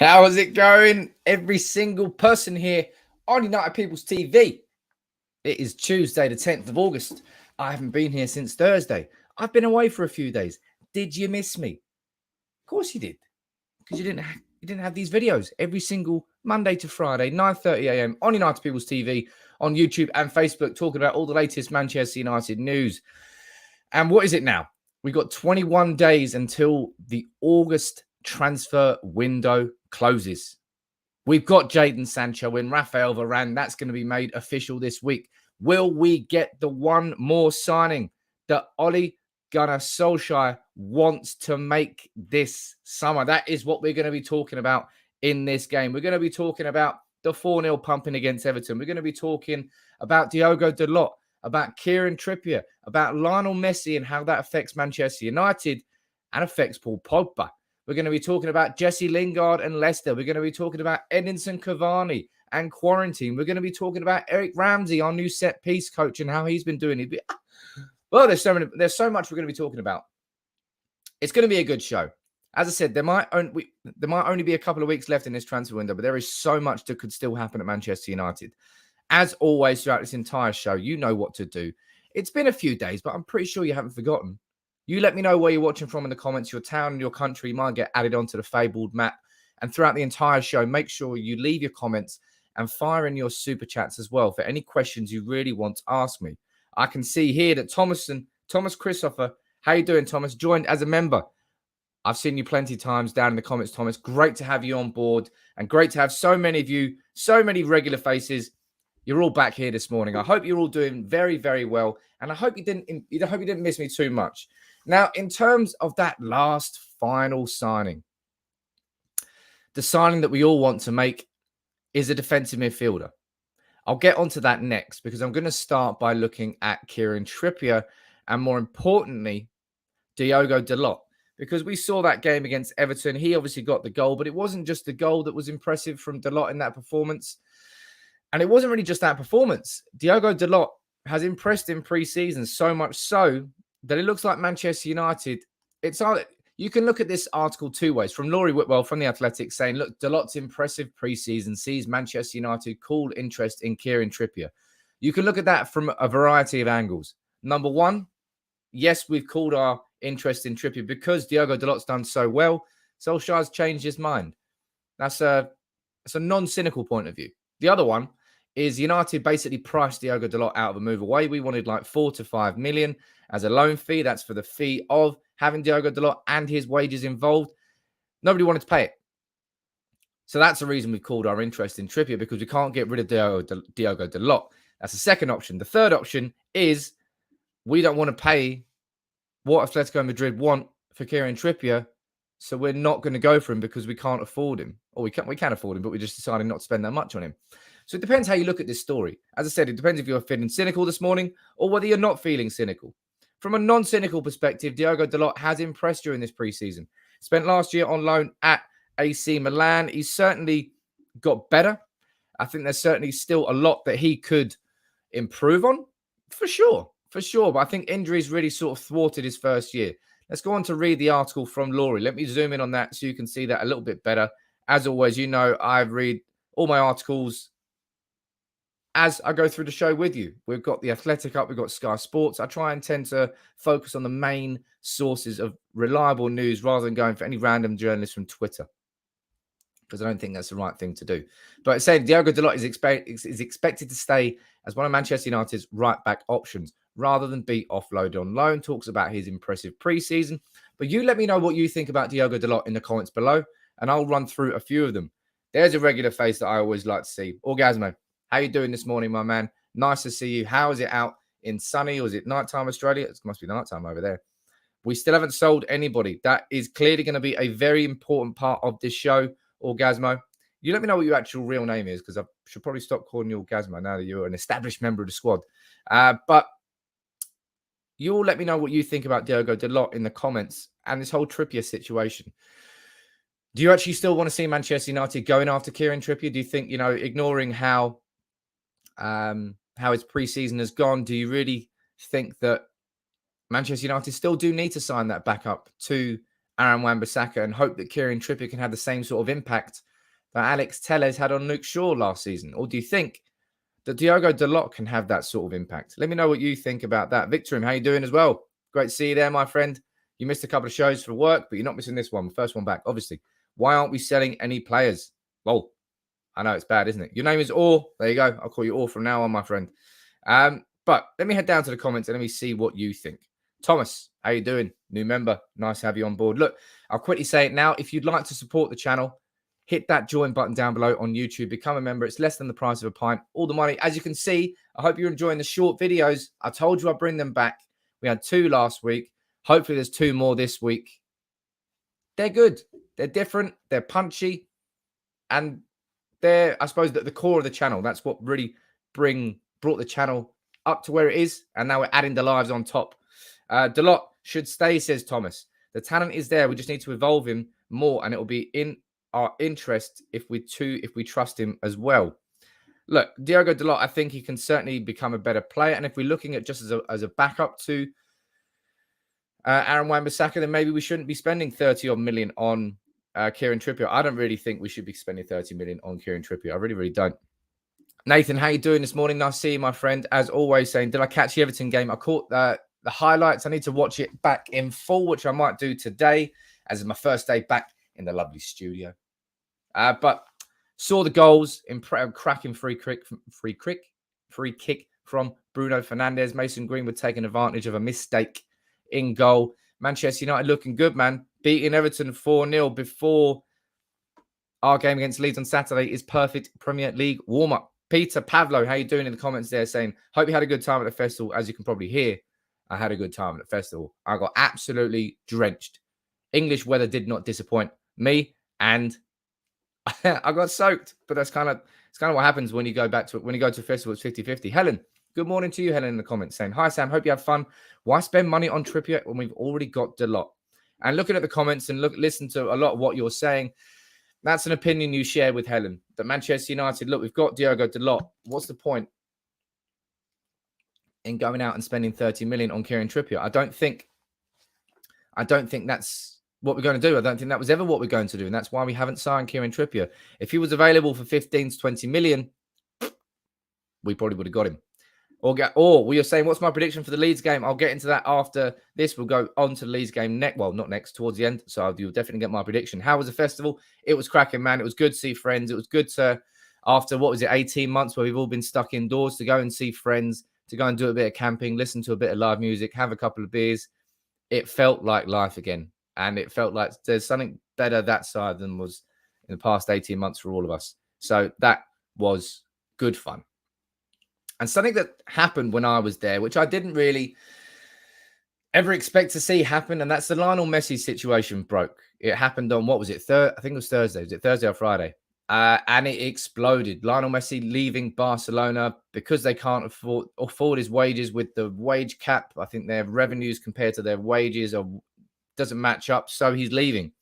How is it going? Every single person here on United People's TV. It is Tuesday, the 10th of August. I haven't been here since Thursday. I've been away for a few days. Did you miss me? Of course you did. Because you didn't have these videos every single Monday to Friday, 9:30 a.m. on United People's TV, on YouTube and Facebook, talking about all the latest Manchester United news. And what is it now? We've got 21 days until the August transfer window closes. We've got Jadon, Sancho in, Raphael, Varane. That's going to be made official this week. Will we get the one more signing that Ole Gunnar Solskjaer wants to make this summer? That is what we're going to be talking about in this game. We're going to be talking about the 4-0 pumping against Everton. We're going to be talking about Diogo Dalot, about Kieran Trippier, about Lionel Messi and how that affects Manchester United and affects Paul Pogba. We're going to be talking about Jesse Lingard and Leicester. We're going to be talking about Edinson Cavani and quarantine. We're going to be talking about Eric Ramsey, our new set-piece coach, and how he's been doing it. Well, there's so much we're going to be talking about. It's going to be a good show. As I said, there might only be a couple of weeks left in this transfer window, but there is so much that could still happen at Manchester United. As always, throughout this entire show, you know what to do. It's been a few days, but I'm pretty sure you haven't forgotten. You let me know where you're watching from in the comments, your town and your country. You might get added onto the fabled map. And throughout the entire show, make sure you leave your comments and fire in your super chats as well for any questions you really want to ask me. I can see here that Thomas Christopher, how you doing, Thomas? Joined as a member. I've seen you plenty of times down in the comments, Thomas. Great to have you on board and great to have so many of you, so many regular faces. You're all back here this morning. I hope you're all doing very, very well. And I hope you didn't miss me too much. Now, in terms of that last final signing, the signing that we all want to make is a defensive midfielder. I'll get onto that next because I'm going to start by looking at Kieran Trippier and, more importantly, Diogo Dalot. Because we saw that game against Everton. He obviously got the goal, but it wasn't just the goal that was impressive from Dalot in that performance. And it wasn't really just that performance. Diogo Dalot has impressed in pre-season so much so that it looks like Manchester United. You can look at this article two ways. From Laurie Whitwell from The Athletic saying, look, Dalot's impressive pre-season sees Manchester United cool interest in Kieran Trippier. You can look at that from a variety of angles. Number one, yes, we've called our interest in Trippier because Diogo Dalot's done so well. Solskjaer's changed his mind. That's a non-cynical point of view. The other one is United basically priced Diogo Dalot out of a move away. We wanted like 4 to 5 million as a loan fee. That's for the fee of having Diogo Dalot and his wages involved. Nobody wanted to pay it. So that's the reason we've called our interest in Trippier, because we can't get rid of Diogo Dalot. That's the second option. The third option is we don't want to pay what Atletico Madrid want for Kieran Trippier, so we're not going to go for him because we can't afford him. Or we can afford him, but we just decided not to spend that much on him. So it depends how you look at this story. As I said, it depends if you're feeling cynical this morning or whether you're not feeling cynical. From a non-cynical perspective, Diogo Dalot has impressed during this preseason. Spent last year on loan at AC Milan. He's certainly got better. I think there's certainly still a lot that he could improve on, for sure. But I think injuries really sort of thwarted his first year. Let's go on to read the article from Laurie. Let me zoom in on that so you can see that a little bit better. As always, you know, I read all my articles as I go through the show with you. We've got The Athletic up, we've got Sky Sports. I try and tend to focus on the main sources of reliable news rather than going for any random journalist from Twitter, because I don't think that's the right thing to do. But it's saying Diogo Dalot is expected to stay as one of Manchester United's right-back options rather than be offloaded on loan. Talks about his impressive pre-season. But you let me know what you think about Diogo Dalot in the comments below, and I'll run through a few of them. There's a regular face that I always like to see. Orgasmo, how you doing this morning, my man? Nice to see you. How is it out in sunny, or is it nighttime Australia? It must be nighttime over there. We still haven't sold anybody. That is clearly going to be a very important part of this show, Orgasmo. You let me know what your actual real name is, because I should probably stop calling you Orgasmo now that you're an established member of the squad. But you all let me know what you think about Diogo Dalot in the comments and this whole Trippier situation. Do you actually still want to see Manchester United going after Kieran Trippier? Do you think, ignoring how his preseason has gone, do you really think that Manchester United still do need to sign that backup to Aaron Wan-Bissaka and hope that Kieran Trippier can have the same sort of impact that Alex Telles had on Luke Shaw last season? Or do you think that Diogo Dalot can have that sort of impact? Let me know what you think about that. Victorim, how you doing as well? Great to see you there, my friend. You missed a couple of shows for work, but you're not missing this one. First one back, obviously. Why aren't we selling any players? Well, I know it's bad, isn't it? Your name is Orr. There you go. I'll call you Orr from now on, my friend. But let me head down to the comments and let me see what you think. Thomas, how you doing? New member. Nice to have you on board. Look, I'll quickly say it now. If you'd like to support the channel, hit that join button down below on YouTube. Become a member. It's less than the price of a pint. All the money. As you can see, I hope you're enjoying the short videos. I told you I'd bring them back. We had 2 last week. Hopefully there's 2 more this week. They're good. They're different. They're punchy. And they're, I suppose, at the core of the channel. That's what really brought the channel up to where it is. And now we're adding the lives on top. Dalot should stay, says Thomas. The talent is there. We just need to evolve him more. And it will be in our interest if we trust him as well. Look, Diogo Dalot, I think he can certainly become a better player. And if we're looking at just as a backup to Aaron Wan-Bissaka, then maybe we shouldn't be spending 30 odd million on Kieran Trippier. I don't really think we should be spending 30 million on Kieran Trippier. I really, really don't. Nathan, how you doing this morning? Nice to see you, my friend. As always, saying, did I catch the Everton game? I caught the highlights. I need to watch it back in full, which I might do today, as it's my first day back in the lovely studio. But saw the goals in cracking free kick from Bruno Fernandes. Mason Greenwood taking advantage of a mistake in goal. Manchester United looking good, man. Beating Everton 4-0 before our game against Leeds on Saturday is perfect Premier League warm-up. Peter Pavlo, how you doing in the comments there, saying, hope you had a good time at the festival. As you can probably hear, I had a good time at the festival. I got absolutely drenched. English weather did not disappoint me, and I got soaked. But it's kind of what happens when you go to a festival. It's 50-50. Helen, good morning to you, Helen, in the comments, saying, hi, Sam, hope you have fun. Why spend money on Trippier when we've already got Dalot? And looking at the comments and listen to a lot of what you're saying, that's an opinion you share with Helen. That Manchester United, look, we've got Diogo Dalot. What's the point in going out and spending 30 million on Kieran Trippier? I don't think that's what we're going to do. I don't think that was ever what we're going to do. And that's why we haven't signed Kieran Trippier. If he was available for 15 to 20 million, we probably would have got him. Or we are saying, what's my prediction for the Leeds game? I'll get into that after this. We'll go on to the Leeds game not next, towards the end. So you'll definitely get my prediction. How was the festival? It was cracking, man. It was good to see friends. It was good to, after, 18 months where we've all been stuck indoors, to go and see friends, to go and do a bit of camping, listen to a bit of live music, have a couple of beers. It felt like life again. And it felt like there's something better that side than was in the past 18 months for all of us. So that was good fun. And something that happened when I was there, which I didn't really ever expect to see happen, and that's the Lionel Messi situation broke. It happened on, what was it? I think it was Thursday. Was it Thursday or Friday? And it exploded. Lionel Messi leaving Barcelona because they can't afford his wages with the wage cap. I think their revenues compared to their wages doesn't match up, so he's leaving.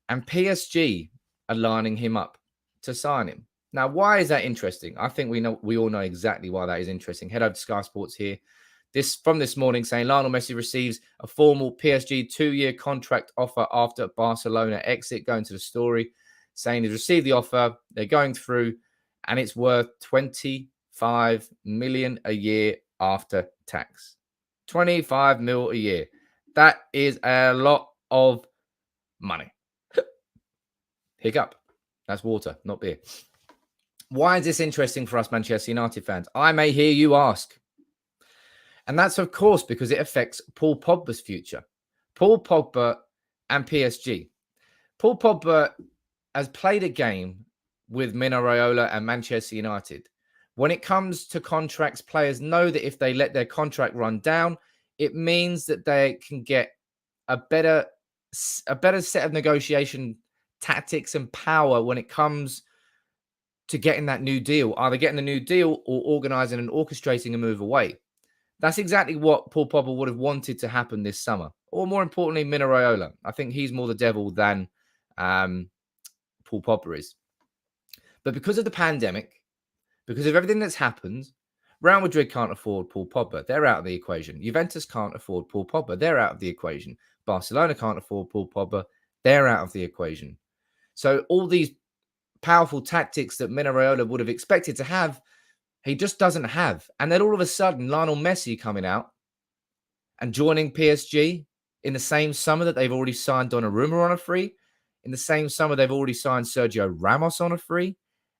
And PSG are lining him up to sign him. Now, why is that interesting? I think we all know exactly why that is interesting. Head over to Sky Sports here. From this morning saying Lionel Messi receives a formal PSG 2-year contract offer after Barcelona exit. Going to the story, saying he's received the offer. They're going through, and it's worth 25 million a year after tax. 25 mil a year. That is a lot of money. Hiccup. That's water, not beer. Why is this interesting for us Manchester United fans? I may hear you ask. And that's, of course, because it affects Paul Pogba's future. Paul Pogba and PSG. Paul Pogba has played a game with Mino Raiola and Manchester United. When it comes to contracts, players know that if they let their contract run down, it means that they can get a better set of negotiation tactics and power when it comes to getting that new deal, either getting a new deal or organising and orchestrating a move away. That's exactly what Paul Pogba would have wanted to happen this summer. Or more importantly, Mino Raiola. I think he's more the devil than Paul Pogba is. But because of the pandemic, because of everything that's happened, Real Madrid can't afford Paul Pogba. They're out of the equation. Juventus can't afford Paul Pogba. They're out of the equation. Barcelona can't afford Paul Pogba. They're out of the equation. So all these powerful tactics that Raiola would have expected to have, he just doesn't have. And then all of a sudden, Lionel Messi coming out and joining PSG in the same summer that they've already signed Donnarumma on a free. In the same summer, they've already signed Sergio Ramos on a free.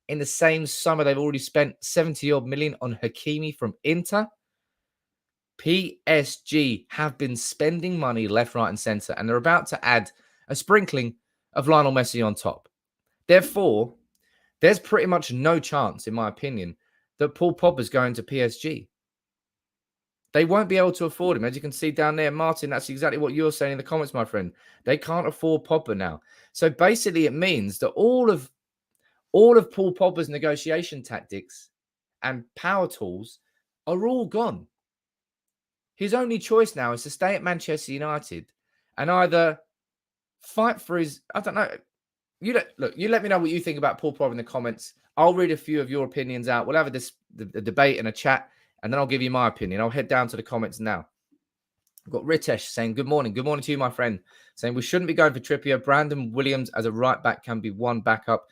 In the same summer, they've already spent 70-odd million on Hakimi from Inter. PSG have been spending money left, right, and centre, and they're about to add a sprinkling of Lionel Messi on top. Therefore, there's pretty much no chance, in my opinion, that Paul Pogba's going to PSG. They won't be able to afford him. As you can see down there, Martin, that's exactly what you're saying in the comments, my friend. They can't afford Pogba now. So basically, it means that all of Paul Pogba's negotiation tactics and power tools are all gone. His only choice now is to stay at Manchester United and either fight for his, I don't know. You let me know what you think about Paul Pogba in the comments. I'll read a few of your opinions out. We'll have a debate and a chat, and then I'll give you my opinion. I'll head down to the comments now. I've got Ritesh saying, good morning. Good morning to you, my friend. Saying, we shouldn't be going for Trippier. Brandon Williams as a right back can be one backup.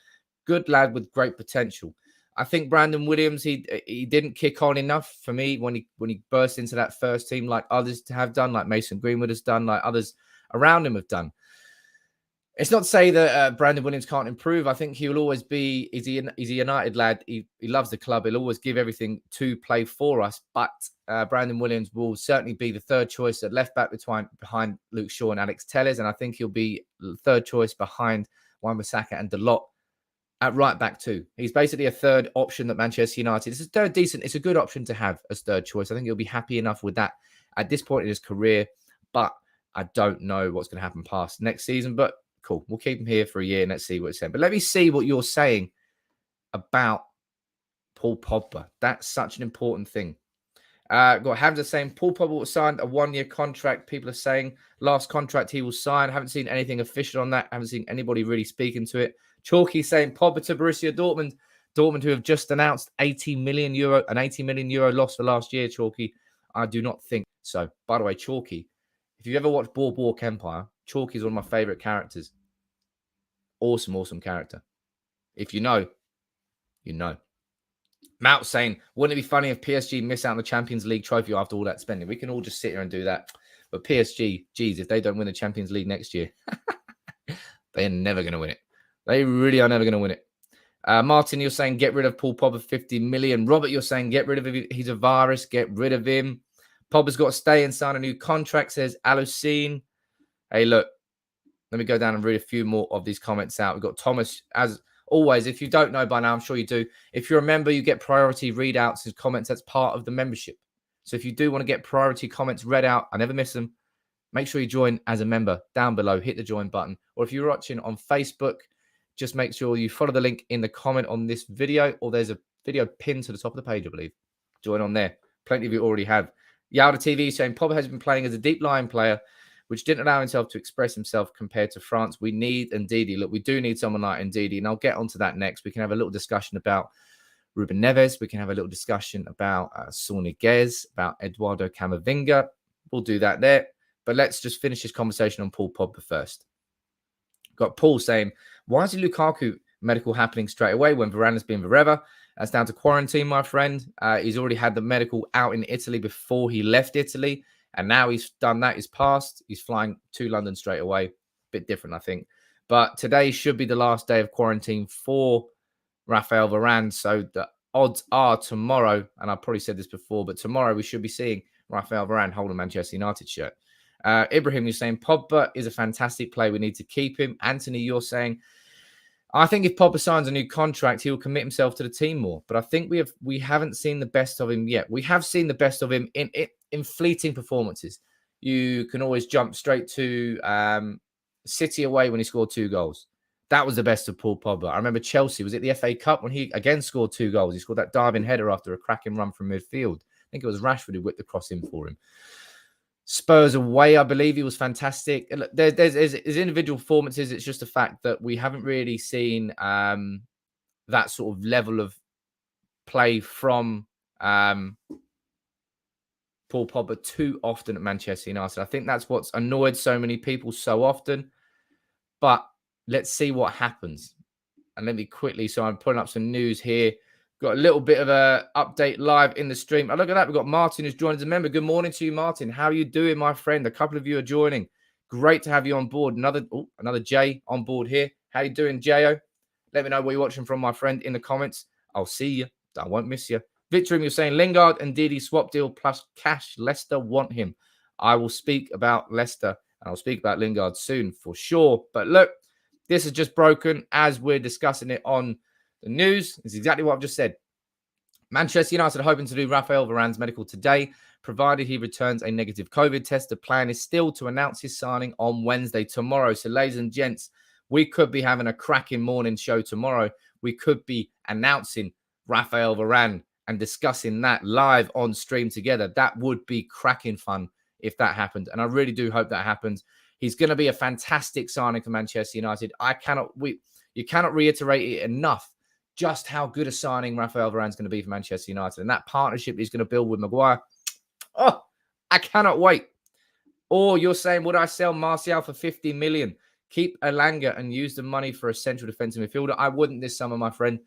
Good lad with great potential. I think Brandon Williams, he didn't kick on enough for me when he burst into that first team like others have done, like Mason Greenwood has done, like others around him have done. It's not to say that Brandon Williams can't improve. I think he will always be, he's a United lad. He loves the club. He'll always give everything to play for us. But Brandon Williams will certainly be the third choice at left back behind Luke Shaw and Alex Telles. And I think he'll be the third choice behind Wan-Bissaka and Dalot at right back too. He's basically a third option that Manchester United. It's a good option to have as third choice. I think he'll be happy enough with that at this point in his career. But I don't know what's going to happen past next season. But cool. We'll keep him here for a year and let's see what it's saying. But let me see what you're saying about Paul Pogba. That's such an important thing. Got Hamza saying Paul Pogba will sign a 1-year contract. People are saying last contract he will sign. Haven't seen anything official on that. Haven't seen anybody really speaking to it. Chalky saying Pogba to Borussia Dortmund. Dortmund, who have just announced an 80 million euro loss for last year, Chalky. I do not think so. By the way, Chalky, if you've ever watched Boardwalk Empire, Chalky is one of my favorite characters. Awesome character. If you know, you know. Mout saying, wouldn't it be funny if PSG miss out on the Champions League trophy after all that spending? We can all just sit here and do that. But PSG, geez, if they don't win the Champions League next year, they're never going to win it. They really are never going to win it. Martin, you're saying get rid of Paul Pogba, 50 million. Robert, you're saying get rid of him. He's a virus. Get rid of him. Pogba's got to stay and sign a new contract, says Alucine. Hey, look, let me go down and read a few more of these comments out. We've got Thomas, as always. If you don't know by now, I'm sure you do. If you're a member, you get priority readouts and comments. That's part of the membership. So if you do want to get priority comments read out, I never miss them. Make sure you join as a member down below. Hit the join button. Or if you're watching on Facebook, just make sure you follow the link in the comment on this video, or there's a video pinned to the top of the page, I believe. Join on there. Plenty of you already have. Yalda TV saying Pogba has been playing as a deep line player, which didn't allow himself to express himself compared to France. We need Ndidi. Look, we do need someone like Ndidi, and I'll get onto that next. We can have a little discussion about Ruben Neves. We can have a little discussion about Saul Niguez, about Eduardo Camovinga. We'll do that there. But let's just finish this conversation on Paul Pogba first. Got Paul saying, why is Lukaku medical happening straight away when Varane has been forever? That's down to quarantine, my friend. He's already had the medical out in Italy before he left Italy. And now he's done that. He's passed. He's flying to London straight away. Bit different, I think. But today should be the last day of quarantine for Raphael Varane. So the odds are tomorrow, and I've probably said this before, but tomorrow we should be seeing Raphael Varane hold a Manchester United shirt. Ibrahim, you're saying Pogba is a fantastic player. We need to keep him. Anthony, you're saying, I think if Pogba signs a new contract, he will commit himself to the team more. But I think we haven't seen the best of him yet. We have seen the best of him in fleeting performances. You can always jump straight to City away when he scored 2 goals. That was the best of Paul Pogba. I remember Chelsea. Was it the FA Cup when he again scored 2 goals? He scored that diving header after a cracking run from midfield. I think it was Rashford who whipped the cross in for him. Spurs away, I believe he was fantastic. There's individual performances. It's just a fact that we haven't really seen that sort of level of play from Paul Pogba too often at Manchester United. I think that's what's annoyed so many people so often. But let's see what happens. And let me quickly, so I'm pulling up some news here. Got a little bit of a update live in the stream. Oh, look at that. We've got Martin who's joined as a member. Good morning to you, Martin. How are you doing, my friend? A couple of you are joining. Great to have you on board. Another Jay on board here. How you doing, J-O? Let me know where you're watching from, my friend, in the comments. I'll see you. I won't miss you. Victor, you're saying Lingard and Didi swap deal plus cash. Leicester want him. I will speak about Leicester and I'll speak about Lingard soon for sure. But look, this is just broken as we're discussing it on the news. It's exactly what I've just said. Manchester United are hoping to do Raphael Varane's medical today, provided he returns a negative COVID test. The plan is still to announce his signing on Wednesday, tomorrow. So, ladies and gents, we could be having a cracking morning show tomorrow. We could be announcing Raphael Varane and discussing that live on stream together. That would be cracking fun if that happened. And I really do hope that happens. He's going to be a fantastic signing for Manchester United. You cannot reiterate it enough just how good a signing Raphael Varane is going to be for Manchester United. And that partnership he's going to build with Maguire. Oh, I cannot wait. Or you're saying, would I sell Martial for 50 million? Keep Elanga and use the money for a central defensive midfielder? I wouldn't this summer, my friend,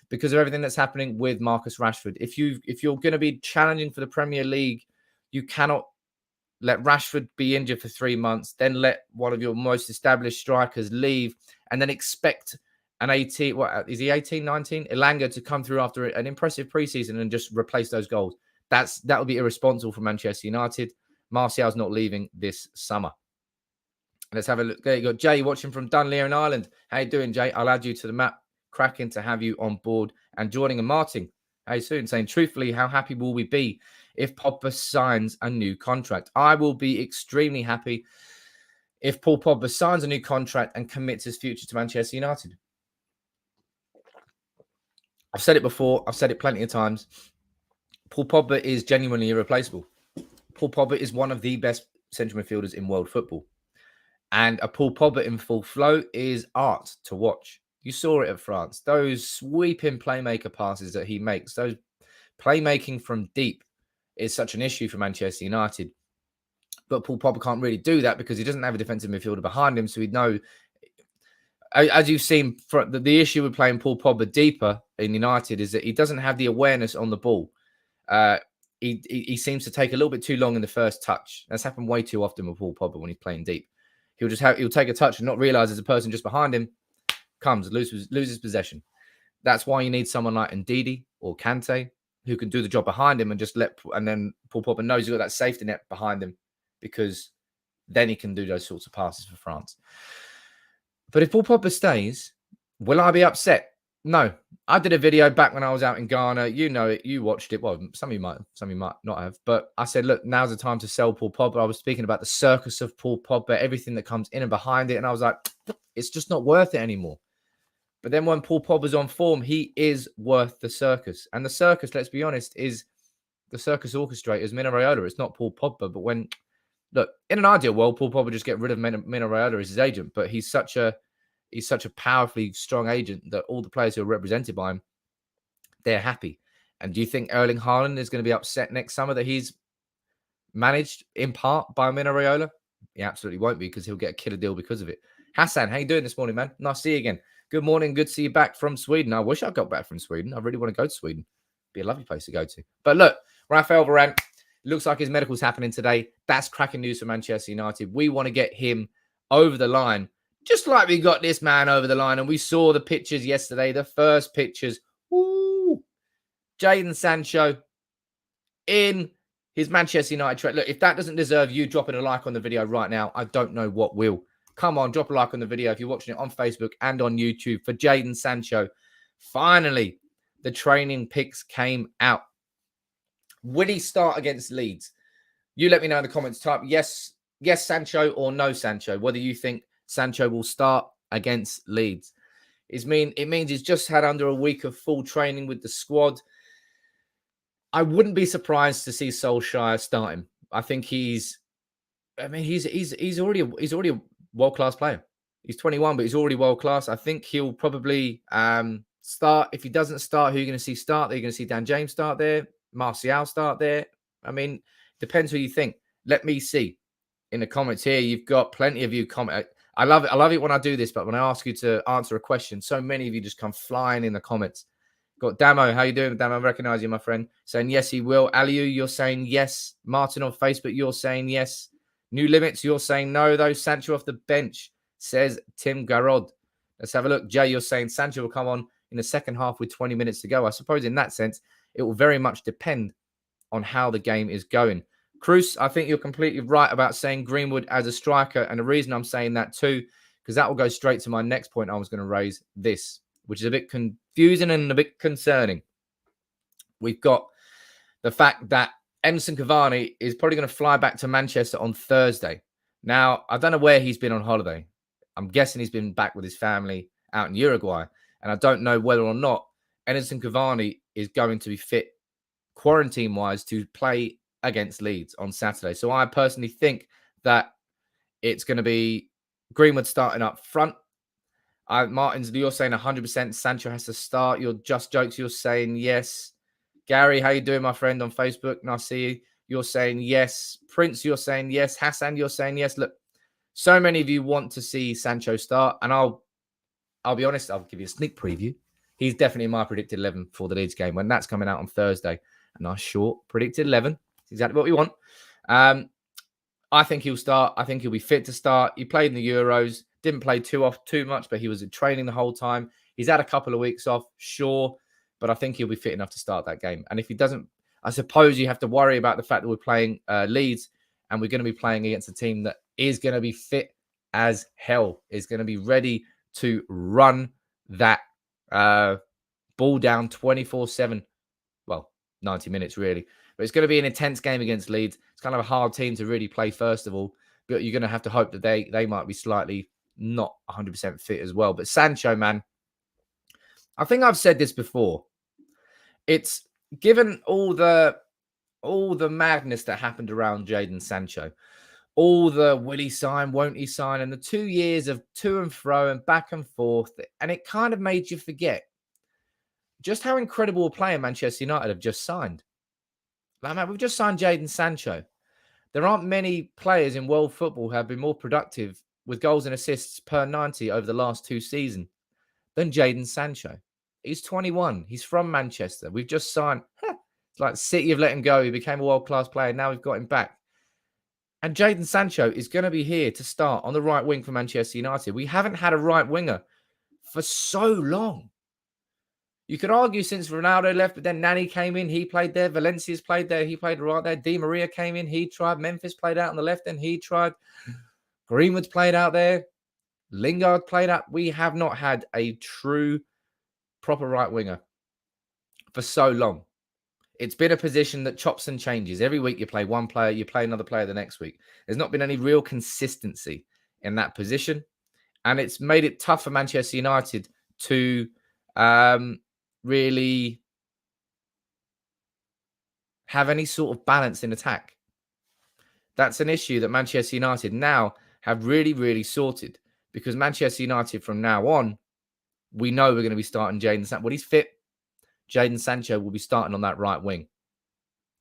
because of everything that's happening with Marcus Rashford. If you're going to be challenging for the Premier League, you cannot let Rashford be injured for 3 months, then let one of your most established strikers leave, and then expect an 18, what is he, 18, 19? Elanga to come through after an impressive preseason and just replace those goals. That would be irresponsible for Manchester United. Martial's not leaving this summer. Let's have a look. There you go. Jay watching from Dunleer Ireland. How you doing, Jay? I'll add you to the map. Cracking to have you on board and joining. And Martin, how you soon? Saying, truthfully, how happy will we be if Pogba signs a new contract? I will be extremely happy if Paul Pogba signs a new contract and commits his future to Manchester United. I've said it before. I've said it plenty of times. Paul Pogba is genuinely irreplaceable. Paul Pogba is one of the best central midfielders in world football. And a Paul Pogba in full flow is art to watch. You saw it at France. Those sweeping playmaker passes that he makes, those playmaking from deep is such an issue for Manchester United. But Paul Pogba can't really do that because he doesn't have a defensive midfielder behind him. So he'd know, as you've seen, the issue with playing Paul Pogba deeper in United is that he doesn't have the awareness on the ball. He seems to take a little bit too long in the first touch. That's happened way too often with Paul Pogba when he's playing deep. He'll take a touch and not realize there's a person just behind him, loses possession. That's why you need someone like Ndidi or Kante who can do the job behind him and then Paul Pogba knows he's got that safety net behind him because then he can do those sorts of passes for France. But if Paul Pogba stays, will I be upset? No. I did a video back when I was out in Ghana. You know it. You watched it. Well, some of you might not have. But I said, look, now's the time to sell Paul Pogba. I was speaking about the circus of Paul Pogba, everything that comes in and behind it. And I was like, it's just not worth it anymore. But then when Paul Pogba's on form, he is worth the circus. And the circus, let's be honest, is the circus orchestrator is Mino Raiola. It's not Paul Pogba. But look, in an ideal world, Paul Pogba just get rid of Mino Raiola as his agent. But he's such a powerfully strong agent that all the players who are represented by him, they're happy. And do you think Erling Haaland is going to be upset next summer that he's managed in part by Mino Raiola? He absolutely won't be because he'll get a killer deal because of it. Hassan, how you doing this morning, man? Nice to see you again. Good morning. Good to see you back from Sweden. I wish I got back from Sweden. I really want to go to Sweden. Be a lovely place to go to. But look, Raphael Varane, looks like his medical's happening today. That's cracking news for Manchester United. We want to get him over the line, just like we got this man over the line. And we saw the pictures yesterday, the first pictures. Woo! Jadon Sancho in his Manchester United trade. Look, if that doesn't deserve you dropping a like on the video right now, I don't know what will. Come on, drop a like on the video if you're watching it on Facebook and on YouTube for Jadon Sancho. Finally, the training pics came out. Will he start against Leeds? You let me know in the comments. Type yes, Sancho, or no Sancho. Whether you think Sancho will start against Leeds. It means he's just had under a week of full training with the squad. I wouldn't be surprised to see Solskjaer start him. I think he's already a world-class player. He's 21, but he's already world-class. I think he'll probably start. If he doesn't start, who are you going to see start there? You're going to see Dan James start there, Martial start there. I mean, depends who you think. Let me see in the comments here. You've got plenty of you comment. I love it. I love it when I do this, but when I ask you to answer a question, so many of you just come flying in the comments. Got Damo, how you doing? Damo, I recognize you, my friend. Saying yes, he will. Aliu, you're saying yes. Martin on Facebook, you're saying yes. New Limits, you're saying no, though. Sancho off the bench, says Tim Garrod. Let's have a look. Jay, you're saying Sancho will come on in the second half with 20 minutes to go. I suppose in that sense, it will very much depend on how the game is going. Cruz, I think you're completely right about saying Greenwood as a striker. And the reason I'm saying that too, because that will go straight to my next point I was going to raise, this, which is a bit confusing and a bit concerning. We've got the fact that Edinson Cavani is probably going to fly back to Manchester on Thursday. Now, I don't know where he's been on holiday. I'm guessing he's been back with his family out in Uruguay. And I don't know whether or not Edinson Cavani is going to be fit quarantine-wise to play against Leeds on Saturday. So I personally think that it's going to be Greenwood starting up front. Martins, you're saying 100% Sancho has to start. Your Just Jokes, you're saying yes. Gary, how you doing, my friend, on Facebook? Nice to see you. You're saying yes. Prince, you're saying yes. Hassan, you're saying yes. Look, so many of you want to see Sancho start, and I'll be honest, I'll give you a sneak preview. He's definitely in my predicted 11 for the Leeds game when that's coming out on Thursday. A nice short predicted 11. It's exactly what we want. I think he'll start. I think he'll be fit to start. He played in the Euros. Didn't play too much, but he was in training the whole time. He's had a couple of weeks off, sure, but I think he'll be fit enough to start that game. And if he doesn't, I suppose you have to worry about the fact that we're playing Leeds and we're going to be playing against a team that is going to be fit as hell, is going to be ready to run that ball down 24/7. Well, 90 minutes really. But it's going to be an intense game against Leeds. It's kind of a hard team to really play, first of all. But you're going to have to hope that they might be slightly not 100% fit as well. But Sancho, man, I think I've said this before. It's given all the madness that happened around Jadon Sancho, all the will he sign, won't he sign, and the 2 years of to and fro and back and forth, and it kind of made you forget just how incredible a player Manchester United have just signed. Like, man, we've just signed Jadon Sancho. There aren't many players in world football who have been more productive with goals and assists per 90 over the last 2 seasons than Jadon Sancho. He's 21. He's from Manchester. We've just signed. It's like City have let him go. He became a world-class player. Now we've got him back. And Jadon Sancho is going to be here to start on the right wing for Manchester United. We haven't had a right winger for so long. You could argue since Ronaldo left, but then Nani came in, he played there. Valencia's played there, he played right there. Di Maria came in, he tried. Memphis played out on the left, and he tried. Greenwood's played out there. Lingard played out. We have not had a true, proper right winger for so long. It's been a position that chops and changes. Every week you play one player, you play another player the next week. There's not been any real consistency in that position. And it's made it tough for Manchester United to really have any sort of balance in attack. That's an issue that Manchester United now have really, really sorted, because Manchester United from now on, we know we're going to be starting Jadon Sancho. When he's fit, Jadon Sancho will be starting on that right wing.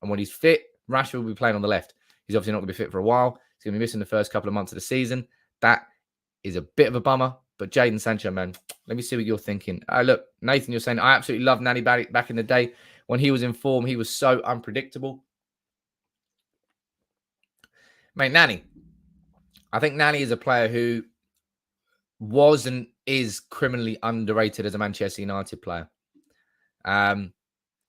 And when he's fit, Rashford will be playing on the left. He's obviously not going to be fit for a while. He's going to be missing the first couple of months of the season. That is a bit of a bummer. But Jadon Sancho, man, let me see what you're thinking. Look, Nathan, you're saying, I absolutely loved Nani back in the day. When he was in form, he was so unpredictable. Mate, Nani. I think Nani is a player who was and is criminally underrated as a Manchester United player.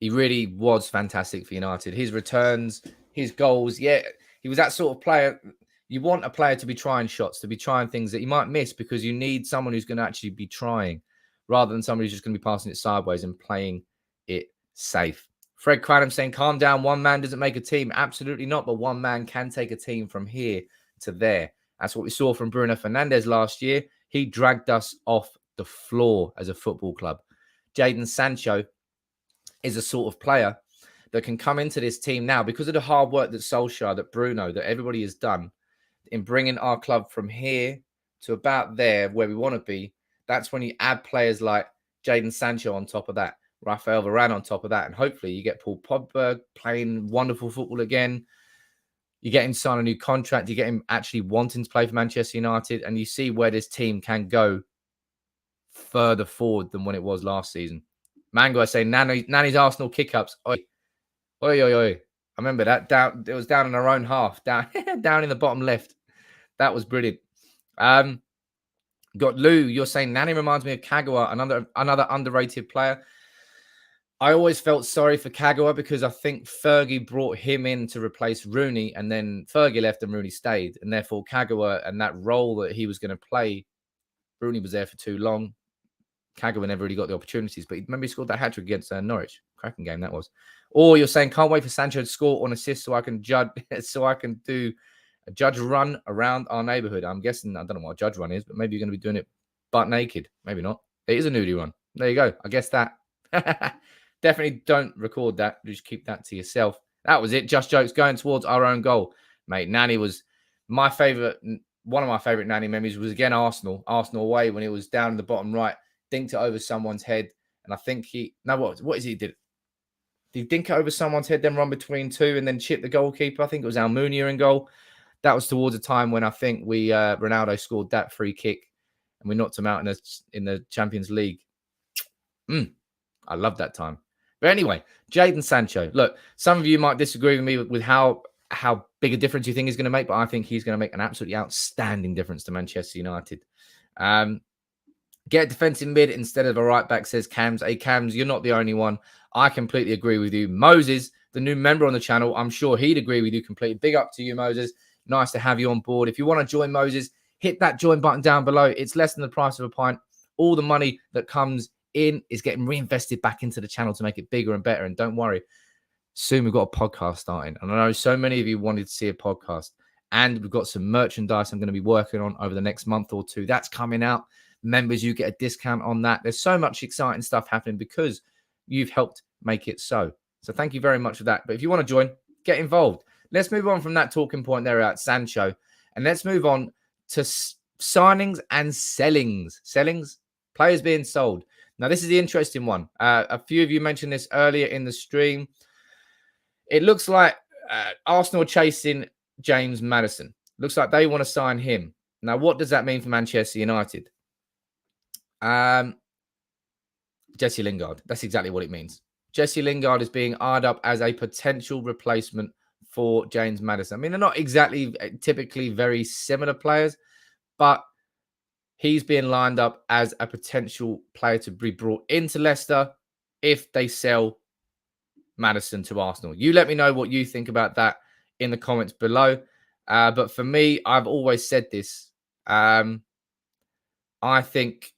He really was fantastic for United. His returns, his goals, yeah, he was that sort of player. You want a player to be trying shots, to be trying things that you might miss, because you need someone who's going to actually be trying, rather than somebody who's just going to be passing it sideways and playing it safe. Fred Cranham saying, calm down, one man doesn't make a team. Absolutely not, but one man can take a team from here to there. That's what we saw from Bruno Fernandes last year. He dragged us off the floor as a football club. Jadon Sancho is a sort of player that can come into this team now because of the hard work that Solskjaer, that Bruno, that everybody has done in bringing our club from here to about there where we want to be. That's when you add players like Jadon Sancho on top of that, Raphael Varane on top of that, and hopefully you get Paul Pogba playing wonderful football again. You get him sign a new contract. You get him actually wanting to play for Manchester United, and you see where this team can go further forward than when it was last season. Mango, I say, Nani's Arsenal kick-ups. Oi, oi, oi, oi. I remember that. It was down in our own half, down in the bottom left. That was brilliant. Got Lou, you're saying Nani reminds me of Kagawa, another underrated player. I always felt sorry for Kagawa because I think Fergie brought him in to replace Rooney, and then Fergie left and Rooney stayed. And therefore, Kagawa and that role that he was going to play, Rooney was there for too long. Kagawa never really got the opportunities, but remember he scored that hat-trick against Norwich. Cracking game that was. Or you're saying, can't wait for Sancho to score on assist so I can judge, so I can do a judge run around our neighborhood. I'm guessing, I don't know what a judge run is, but maybe you're going to be doing it butt naked. Maybe not. It is a nudie run. There you go. I guess that. Definitely don't record that. Just keep that to yourself. That was it. Just jokes going towards our own goal. Mate, Nani was my favourite. One of my favourite Nani memories was, again, Arsenal away when it was down in the bottom right. Dinked it over someone's head. And I think what is he did? Did he dink it over someone's head, then run between two and then chip the goalkeeper? I think it was Almunia in goal. That was towards a time when I think Ronaldo scored that free kick and we knocked him out in the Champions League. I love that time. But anyway, Jadon Sancho. Look, some of you might disagree with me with how big a difference you think he's going to make, but I think he's going to make an absolutely outstanding difference to Manchester United. Get a defensive mid instead of a right back, says Cams. Hey, Cams, you're not the only one. I completely agree with you. Moses, the new member on the channel, I'm sure he'd agree with you completely. Big up to you, Moses. Nice to have you on board. If you want to join Moses, hit that join button down below. It's less than the price of a pint. All the money that comes in is getting reinvested back into the channel to make it bigger and better. And don't worry, soon we've got a podcast starting. And I know so many of you wanted to see a podcast. And we've got some merchandise I'm going to be working on over the next month or two. That's coming out. Members, you get a discount on that. There's so much exciting stuff happening because you've helped make it so. So thank you very much for that. But if you want to join, get involved. Let's move on from that talking point there at Sancho. And let's move on to signings and sellings. Sellings, players being sold. Now, this is the interesting one. A few of you mentioned this earlier in the stream. It looks like Arsenal are chasing James Maddison. Looks like they want to sign him. Now, what does that mean for Manchester United? Jesse Lingard. That's exactly what it means. Jesse Lingard is being eyed up as a potential replacement for James Maddison. I mean, they're not exactly typically very similar players, but he's being lined up as a potential player to be brought into Leicester if they sell Maddison to Arsenal. You let me know what you think about that in the comments below. But for me, I've always said this. I think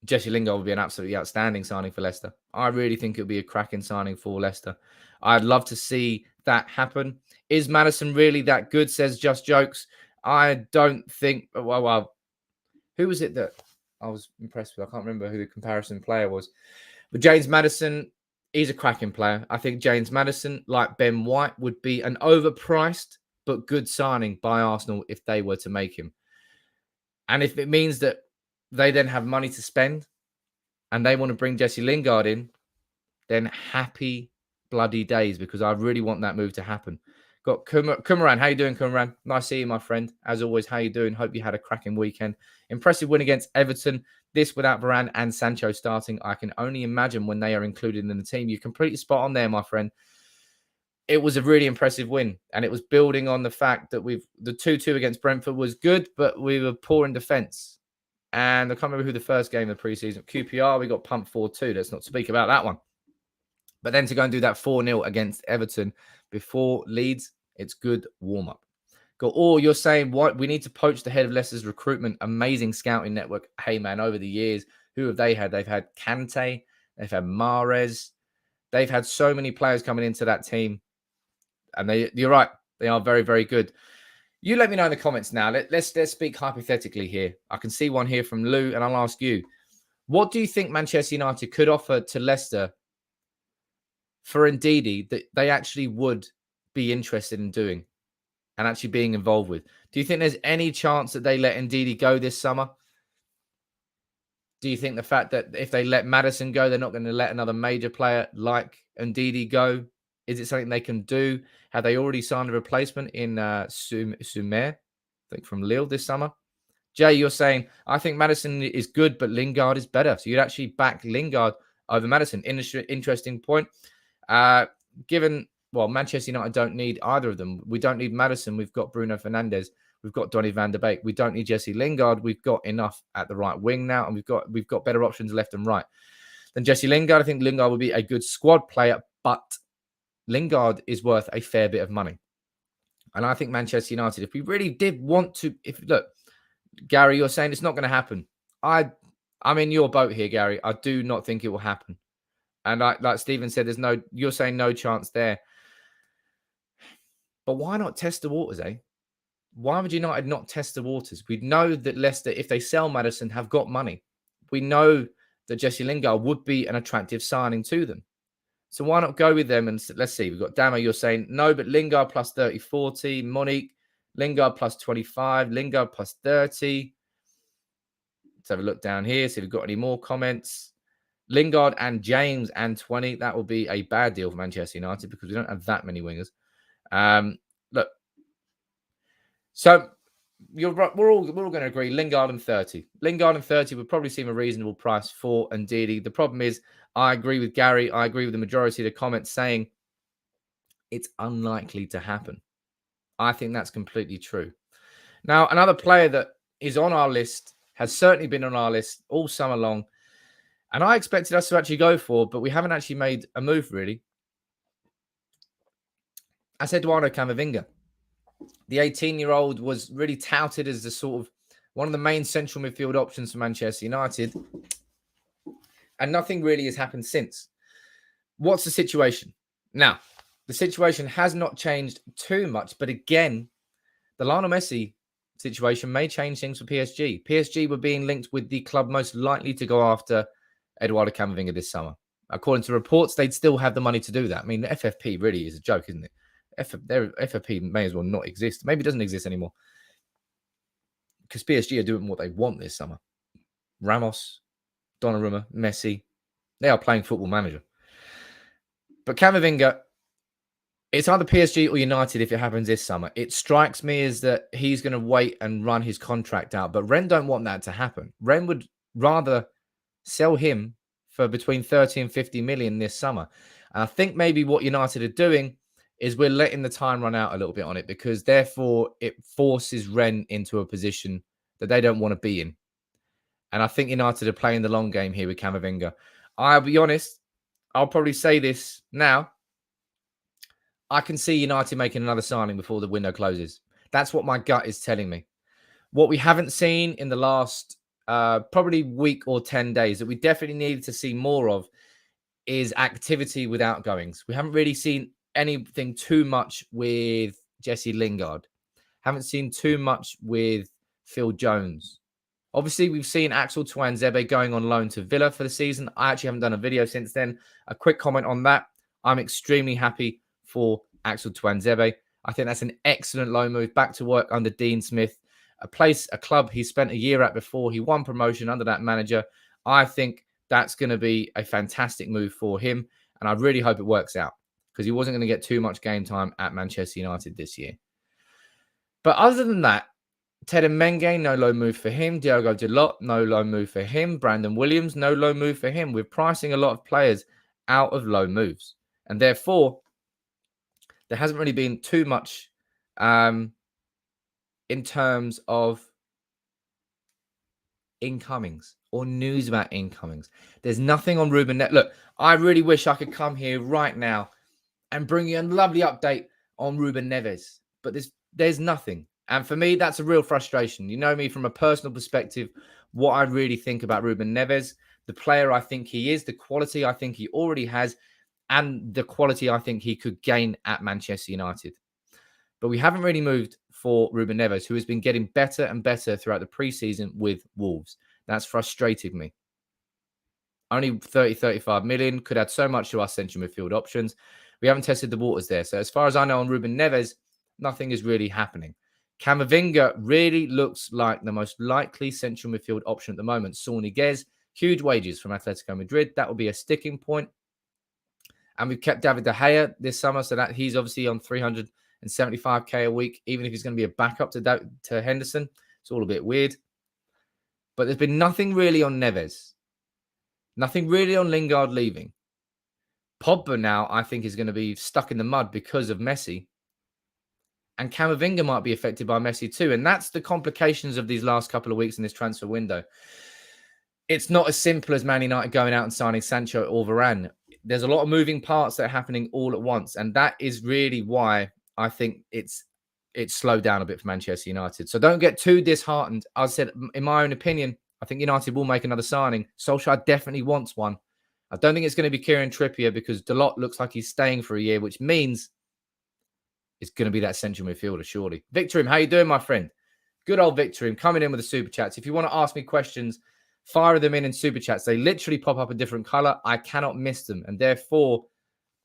Jesse Lingard would be an absolutely outstanding signing for Leicester. I really think it would be a cracking signing for Leicester. I'd love to see that happen. Is Maddison really that good, says Just Jokes? I don't think... Well, who was it that I was impressed with? I can't remember who the comparison player was. But James Maddison, he's a cracking player. I think James Maddison, like Ben White, would be an overpriced but good signing by Arsenal if they were to make him. And if it means that they then have money to spend and they want to bring Jesse Lingard in, then happy bloody days, because I really want that move to happen. Got Kumaran. How you doing, Kumaran? Nice to see you, my friend. As always, how you doing? Hope you had a cracking weekend. Impressive win against Everton. This without Varane and Sancho starting. I can only imagine when they are included in the team. You're completely spot on there, my friend. It was a really impressive win, and it was building on the fact that the 2-2 against Brentford was good, but we were poor in defence. And I can't remember who the first game of the preseason. QPR, we got pumped 4-2. Let's not speak about that one. But then to go and do that 4-0 against Everton before Leeds, it's good warm-up. You're saying what? We need to poach the head of Leicester's recruitment. Amazing scouting network. Hey, man, over the years, who have they had? They've had Kante. They've had Mahrez. They've had so many players coming into that team. And you're right. They are very, very good. You let me know in the comments now. Let's speak hypothetically here. I can see one here from Lou, and I'll ask you. What do you think Manchester United could offer to Leicester for Ndidi that they actually would be interested in doing and actually being involved with? Do you think there's any chance that they let Ndidi go this summer? Do you think the fact that if they let Maddison go, they're not going to let another major player like Ndidi go? Is it something they can do? Have they already signed a replacement in Sumer, I think from Lille this summer? Jay, you're saying, I think Maddison is good, but Lingard is better. So you'd actually back Lingard over Maddison. Interesting point. Manchester United don't need either of them. We don't need Maddison. We've got Bruno Fernandes. We've got Donny van de Beek. We don't need Jesse Lingard. We've got enough at the right wing now, and we've got better options left and right than Jesse Lingard. I think Lingard will be a good squad player, but Lingard is worth a fair bit of money. And I think Manchester United, if we really did want to, look, Gary, you're saying it's not going to happen. I'm in your boat here, Gary. I do not think it will happen. And like Stephen said, you're saying no chance there. But why not test the waters, eh? Why would United not test the waters? We know that Leicester, if they sell Maddison, have got money. We know that Jesse Lingard would be an attractive signing to them. So why not go with them? And let's see. We've got Damo, you're saying no, but Lingard plus 30, 40. Monique, Lingard plus 25. Lingard plus 30. Let's have a look down here, see if we've got any more comments. Lingard and James and 20. That will be a bad deal for Manchester United because we don't have that many wingers. Look. So we're all going to agree. Lingard and 30. Lingard and 30 would probably seem a reasonable price for Ndidi. The problem is, I agree with Gary. I agree with the majority of the comments saying it's unlikely to happen. I think that's completely true. Now, another player that is on our list, has certainly been on our list all summer long, and I expected us to actually go for, but we haven't actually made a move, really. That's Eduardo Camovinga. The 18-year-old was really touted as the sort of one of the main central midfield options for Manchester United, and nothing really has happened since. What's the situation? Now, the situation has not changed too much, but again, the Lionel Messi situation may change things for PSG. PSG were being linked with the club most likely to go after Eduardo Camovinga this summer. According to reports, they'd still have the money to do that. I mean, the FFP really is a joke, isn't it? FFP may as well not exist. Maybe it doesn't exist anymore. Because PSG are doing what they want this summer. Ramos, Donnarumma, Messi, they are playing Football Manager. But Camovinga, it's either PSG or United if it happens this summer. It strikes me as that he's going to wait and run his contract out. But Rennes don't want that to happen. Rennes would rather sell him for between 30 and 50 million this summer. And I think maybe what United are doing is we're letting the time run out a little bit on it because therefore it forces Rennes into a position that they don't want to be in. And I think United are playing the long game here with Camovinga. I'll be honest, I'll probably say this now. I can see United making another signing before the window closes. That's what my gut is telling me. What we haven't seen in the last probably week or 10 days that we definitely needed to see more of is activity with outgoings. We haven't really seen anything too much with Jesse Lingard. Haven't seen too much with Phil Jones. Obviously, we've seen Axel Tuanzebe going on loan to Villa for the season. I actually haven't done a video since then. A quick comment on that. I'm extremely happy for Axel Tuanzebe. I think that's an excellent loan move back to work under Dean Smith, a club he spent a year at before. He won promotion under that manager. I think that's going to be a fantastic move for him, and I really hope it works out because he wasn't going to get too much game time at Manchester United this year. But other than that, Teden Menge, no loan move for him. Diogo Dalot, no loan move for him. Brandon Williams, no loan move for him. We're pricing a lot of players out of loan moves. And therefore, there hasn't really been too much in terms of incomings or news about incomings. There's nothing on Ruben Neves. Look, I really wish I could come here right now and bring you a lovely update on Ruben Neves. But there's nothing. And for me, that's a real frustration. You know me from a personal perspective, what I really think about Ruben Neves, the player I think he is, the quality I think he already has, and the quality I think he could gain at Manchester United. But we haven't really moved for Ruben Neves, who has been getting better and better throughout the preseason with Wolves. That's frustrated me. Only 30, 35 million, could add so much to our central midfield options. We haven't tested the waters there. So as far as I know on Ruben Neves, nothing is really happening. Camavinga really looks like the most likely central midfield option at the moment. Saul Niguez, huge wages from Atletico Madrid. That will be a sticking point. And we've kept David De Gea this summer, so that he's obviously on 375k a week, even if he's going to be a backup to Henderson. It's all a bit weird. But there's been nothing really on Neves. Nothing really on Lingard leaving. Pogba now, I think, is going to be stuck in the mud because of Messi. And Camovinga might be affected by Messi too. And that's the complications of these last couple of weeks in this transfer window. It's not as simple as Man United going out and signing Sancho or Varane. There's a lot of moving parts that are happening all at once. And that is really why I think it's slowed down a bit for Manchester United. So don't get too disheartened. I said, in my own opinion, I think United will make another signing. Solskjaer definitely wants one. I don't think it's going to be Kieran Trippier because Dalot looks like he's staying for a year, which means it's going to be that central midfielder, surely. Victorim, how you doing, my friend? Good old Victorim, coming in with the super chats. If you want to ask me questions, fire them in super chats. They literally pop up a different color. I cannot miss them, and therefore,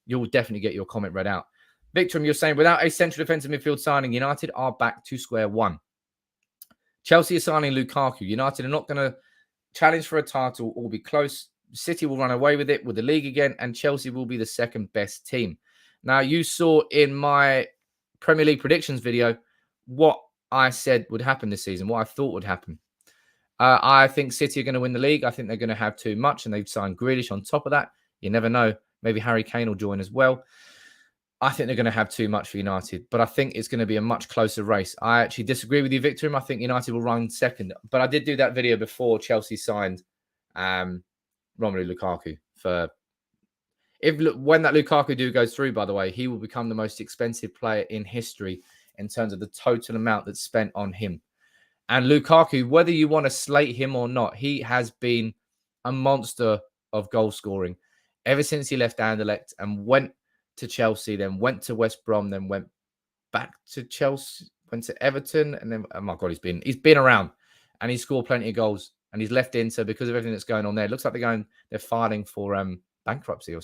you'll definitely get your comment read out. Victorim, you're saying, without a central defensive midfield signing, United are back to square one. Chelsea are signing Lukaku. United are not going to challenge for a title or be close. City will run away with it with the league again, and Chelsea will be the second best team. Now, you saw in my Premier League predictions video what I said would happen this season, what I thought would happen. I think City are going to win the league. I think they're going to have too much, and they've signed Grealish on top of that. You never know. Maybe Harry Kane will join as well. I think they're going to have too much for United, but I think it's going to be a much closer race. I actually disagree with you, Victor. I think United will run second, but I did do that video before Chelsea signed Romelu Lukaku. When that Lukaku deal goes through, by the way, he will become the most expensive player in history in terms of the total amount that's spent on him. And Lukaku, whether you want to slate him or not, he has been a monster of goal scoring ever since he left Anderlecht and went to Chelsea, then went to West Brom, then went back to Chelsea, went to Everton, and then, oh my God, he's been around, and he's scored plenty of goals, and he's left Inter because of everything that's going on there. It looks like they're filing for bankruptcy or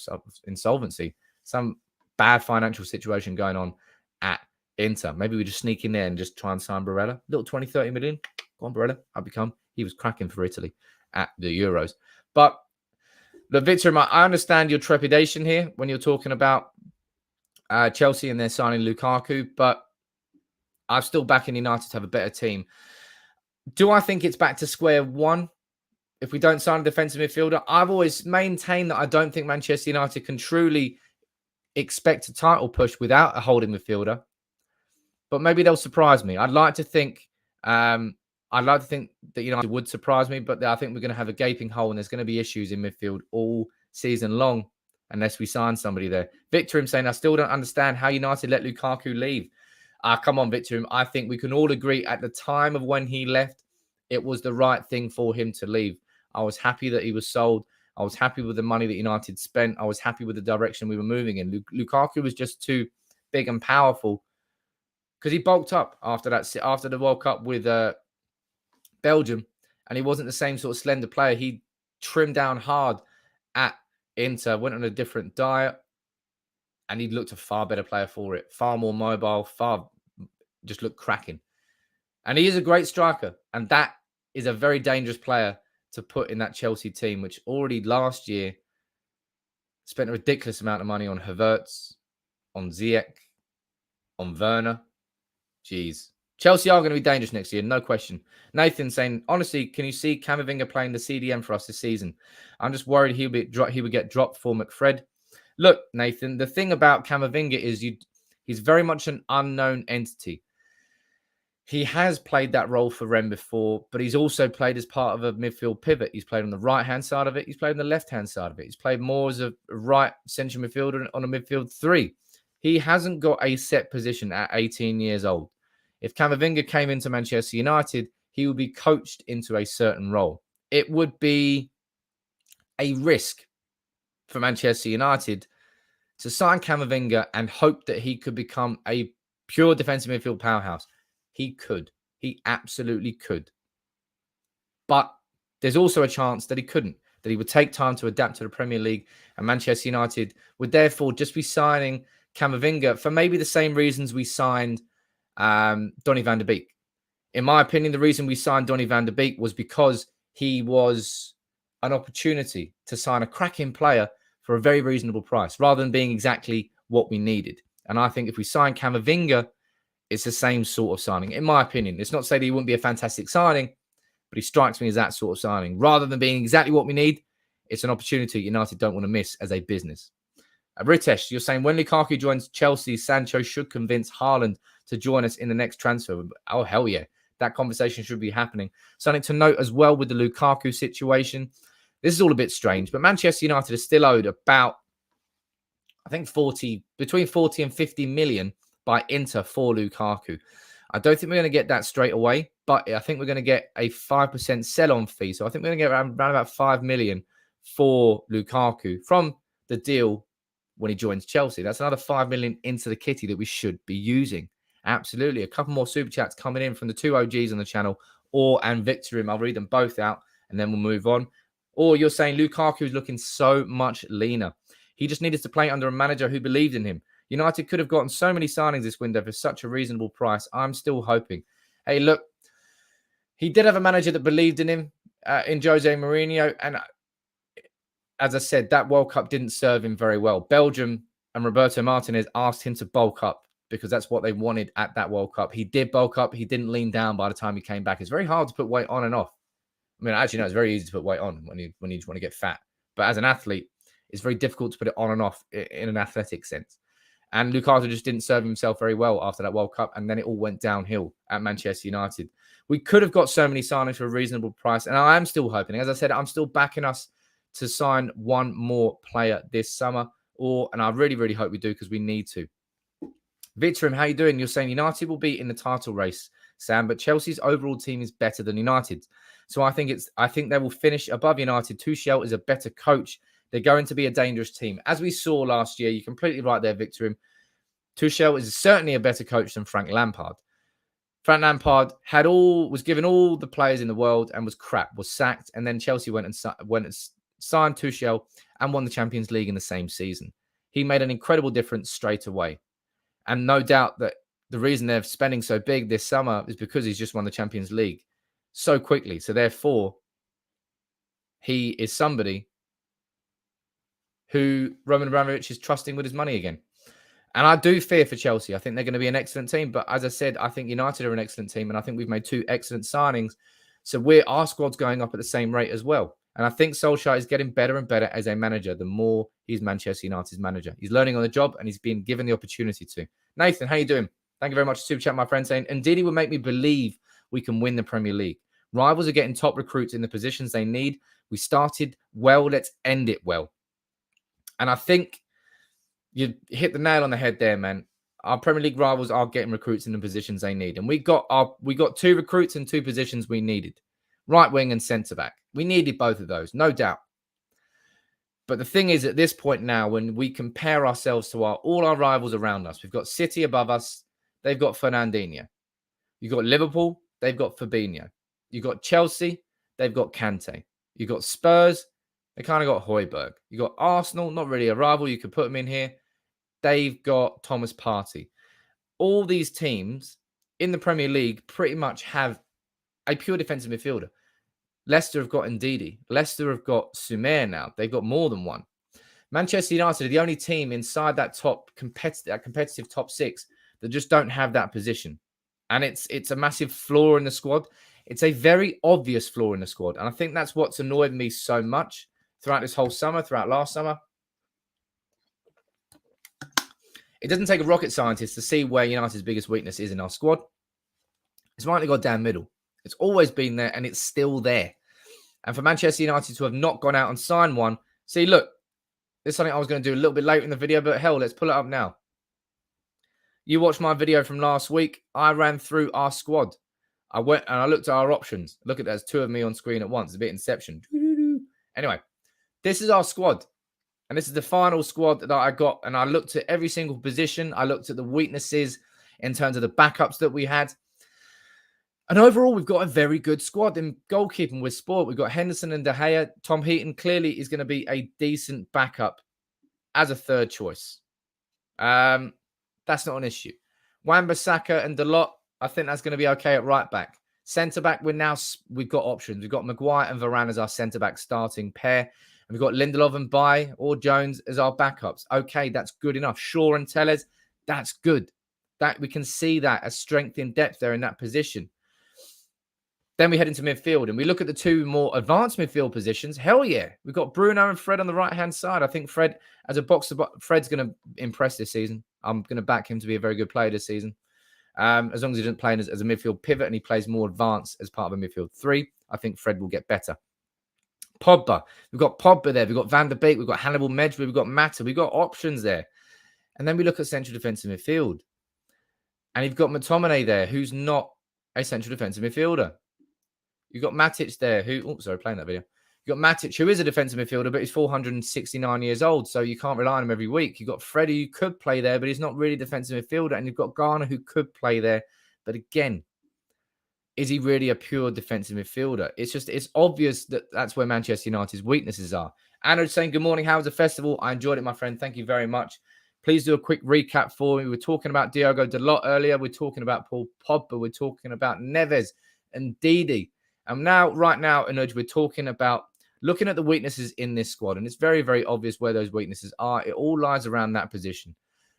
insolvency, some bad financial situation going on at Inter. Maybe we just sneak in there and just try and sign Barella. Little 20, 30 million. Go on, Barella. He was cracking for Italy at the Euros. But look, Victor, I understand your trepidation here when you're talking about Chelsea and they're signing Lukaku, but I'm still backing United to have a better team. Do I think it's back to square one if we don't sign a defensive midfielder? I've always maintained that I don't think Manchester United can truly expect a title push without a holding midfielder, but maybe they'll surprise me. I'd like to think that United would surprise me, but I think we're going to have a gaping hole and there's going to be issues in midfield all season long unless we sign somebody there. Victor, saying, I still don't understand how United let Lukaku leave. Come on, Victor. I think we can all agree at the time of when he left, it was the right thing for him to leave. I was happy that he was sold. I was happy with the money that United spent. I was happy with the direction we were moving in. Lukaku was just too big and powerful because he bulked up after the World Cup with Belgium, and he wasn't the same sort of slender player. He trimmed down hard at Inter, went on a different diet, and he looked a far better player for it. Far more mobile, just looked cracking. And he is a great striker, and that is a very dangerous player to put in that Chelsea team, which already last year spent a ridiculous amount of money on Havertz, on Ziyech, on Werner. Jeez. Chelsea are going to be dangerous next year, no question. Nathan saying, honestly, can you see Camovinga playing the CDM for us this season? I'm just worried he would get dropped for McFred. Look, Nathan, the thing about Camovinga is he's very much an unknown entity. He has played that role for Rennes before, but he's also played as part of a midfield pivot. He's played on the right-hand side of it. He's played on the left-hand side of it. He's played more as a right central midfielder on a midfield three. He hasn't got a set position at 18 years old. If Camovinga came into Manchester United, he would be coached into a certain role. It would be a risk for Manchester United to sign Camovinga and hope that he could become a pure defensive midfield powerhouse. He could. He absolutely could. But there's also a chance that he couldn't, that he would take time to adapt to the Premier League, and Manchester United would therefore just be signing Camovinga for maybe the same reasons we signed Donny van de Beek. In my opinion, the reason we signed Donny van de Beek was because he was an opportunity to sign a cracking player for a very reasonable price rather than being exactly what we needed. And I think if we sign Camovinga, it's the same sort of signing, in my opinion. It's not to say that he wouldn't be a fantastic signing, but he strikes me as that sort of signing. Rather than being exactly what we need, it's an opportunity United don't want to miss as a business. Ritesh, you're saying when Lukaku joins Chelsea, Sancho should convince Haaland to join us in the next transfer. Oh, hell yeah. That conversation should be happening. Something to note as well with the Lukaku situation. This is all a bit strange, but Manchester United is still owed about, I think, between 40 and 50 million by Inter for Lukaku. I don't think we're going to get that straight away, but I think we're going to get a 5% sell-on fee. So I think we're going to get around about 5 million for Lukaku from the deal when he joins Chelsea. That's another 5 million into the kitty that we should be using. Absolutely. A couple more super chats coming in from the two OGs on the channel, and Victorim. I'll read them both out and then we'll move on. Or you're saying Lukaku is looking so much leaner. He just needed to play under a manager who believed in him. United could have gotten so many signings this window for such a reasonable price. I'm still hoping. Hey, look, he did have a manager that believed in him, in Jose Mourinho. And as I said, that World Cup didn't serve him very well. Belgium and Roberto Martinez asked him to bulk up because that's what they wanted at that World Cup. He did bulk up. He didn't lean down by the time he came back. It's very hard to put weight on and off. I mean, actually, no, it's very easy to put weight on when you just want to get fat. But as an athlete, it's very difficult to put it on and off in an athletic sense. And Lukaku just didn't serve himself very well after that World Cup. And then it all went downhill at Manchester United. We could have got so many signings for a reasonable price. And I am still hoping. As I said, I'm still backing us to sign one more player this summer. And I really, really hope we do because we need to. Victorim, how you doing? You're saying United will be in the title race, Sam, but Chelsea's overall team is better than United's. So I think they will finish above United. Tuchel is a better coach. They're going to be a dangerous team. As we saw last year, you're completely right there, Victorim. Tuchel is certainly a better coach than Frank Lampard. Frank Lampard was given all the players in the world and was crap, was sacked, and then Chelsea went and signed Tuchel and won the Champions League in the same season. He made an incredible difference straight away. And no doubt that the reason they're spending so big this summer is because he's just won the Champions League so quickly. So therefore, he is somebody who Roman Abramovich is trusting with his money again. And I do fear for Chelsea. I think they're going to be an excellent team. But as I said, I think United are an excellent team. And I think we've made two excellent signings. So our squad's going up at the same rate as well. And I think Solskjaer is getting better and better as a manager the more he's Manchester United's manager. He's learning on the job and he's been given the opportunity to. Nathan, how you doing? Thank you very much for super chat, my friend, saying, indeed, he will make me believe we can win the Premier League. Rivals are getting top recruits in the positions they need. We started well. Let's end it well. And I think you hit the nail on the head there, man. Our Premier League rivals are getting recruits in the positions they need. And we got two recruits in two positions we needed. Right wing and centre back. We needed both of those, no doubt. But the thing is, at this point now, when we compare ourselves to all our rivals around us, we've got City above us. They've got Fernandinho. You've got Liverpool. They've got Fabinho. You've got Chelsea. They've got Kante. You've got Spurs. They kind of got Højbjerg. You've got Arsenal, not really a rival. You could put them in here. They've got Thomas Partey. All these teams in the Premier League pretty much have a pure defensive midfielder. Leicester have got Ndidi. Leicester have got Sumer now. They've got more than one. Manchester United are the only team inside that top competitive top six that just don't have that position. And it's a massive flaw in the squad. It's a very obvious flaw in the squad. And I think that's what's annoyed me so much throughout this whole summer, throughout last summer. It doesn't take a rocket scientist to see where United's biggest weakness is in our squad. It's right in the goddamn middle. It's always been there and it's still there. And for Manchester United to have not gone out and signed one, see, look, this is something I was going to do a little bit later in the video, but hell, let's pull it up now. You watched my video from last week. I ran through our squad. I went and I looked at our options. Look at that. There's two of me on screen at once. It's a bit Inception. Anyway, this is our squad. And this is the final squad that I got. And I looked at every single position. I looked at the weaknesses in terms of the backups that we had. And overall, we've got a very good squad. In goalkeeping, we're spoiled. We've got Henderson and De Gea. Tom Heaton clearly is going to be a decent backup as a third choice. That's not an issue. Wan-Bissaka and Dalot, I think that's going to be okay at right back. Centre back, we've got options. We've got Maguire and Varane as our centre back starting pair. we've got Lindelof and Baye or Jones as our backups. Okay, that's good enough. Shaw and Tellez, that's good. That we can see that as strength in depth there in that position. Then we head into midfield and we look at the two more advanced midfield positions. Hell yeah. We've got Bruno and Fred on the right-hand side. I think Fred, as a box-to-box, Fred's going to impress this season. I'm going to back him to be a very good player this season. As long as he doesn't play as a midfield pivot and he plays more advanced as part of a midfield three, I think Fred will get better. Pogba. We've got Pogba there. We've got Van der Beek. We've got Hannibal Medjugorje. We've got Mata. We've got options there. And then we look at central defensive midfield. And you've got McTominay there, who's not a central defensive midfielder. You've got Matic there, playing that video. You've got Matic, who is a defensive midfielder, but he's 469 years old, so you can't rely on him every week. You've got Freddie, who could play there, but he's not really a defensive midfielder. And you've got Garner, who could play there. But again, is he really a pure defensive midfielder? It's obvious that that's where Manchester United's weaknesses are. Anna's saying, good morning, how was the festival? I enjoyed it, my friend. Thank you very much. Please do a quick recap for me. We were talking about Diogo Dalot earlier. We're talking about Paul Pogba. We're talking about Neves and Didi. And right now, Anuj, we're talking about looking at the weaknesses in this squad. And it's very, very obvious where those weaknesses are. It all lies around that position.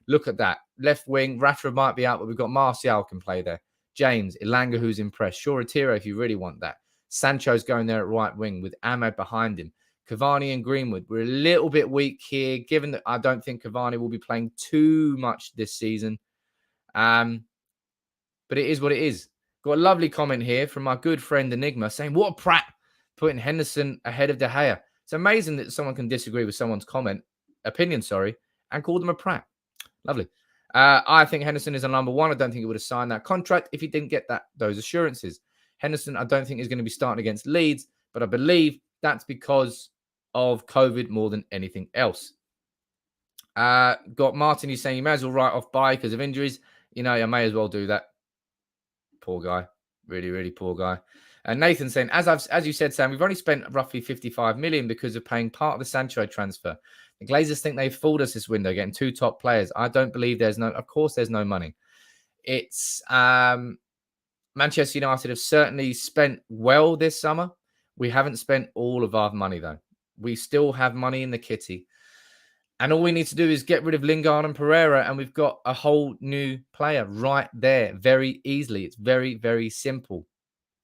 Look at that. Left wing, Rashford might be out, but we've got Martial can play there. James, Elanga, who's impressed. Shoretiro, if you really want that. Sancho's going there at right wing with Ahmed behind him. Cavani and Greenwood. We're a little bit weak here, given that I don't think Cavani will be playing too much this season. But it is what it is. Got a lovely comment here from my good friend Enigma saying, what a prat, putting Henderson ahead of De Gea. It's amazing that someone can disagree with someone's opinion, and call them a prat. Lovely. I think Henderson is a number one. I don't think he would have signed that contract if he didn't get those assurances. Henderson, I don't think is going to be starting against Leeds, but I believe that's because of COVID more than anything else. Got Martin, he's saying you may as well write off Baye because of injuries. I may as well do that. Poor guy. Really, really poor guy. And Nathan saying, as you said, Sam, we've only spent roughly 55 million because of paying part of the Sancho transfer. The Glazers think they've fooled us this window, getting two top players. I don't believe there's no money. It's Manchester United have certainly spent well this summer. We haven't spent all of our money, though. We still have money in the kitty. And all we need to do is get rid of Lingard and Pereira, and we've got a whole new player right there very easily. It's very, very simple.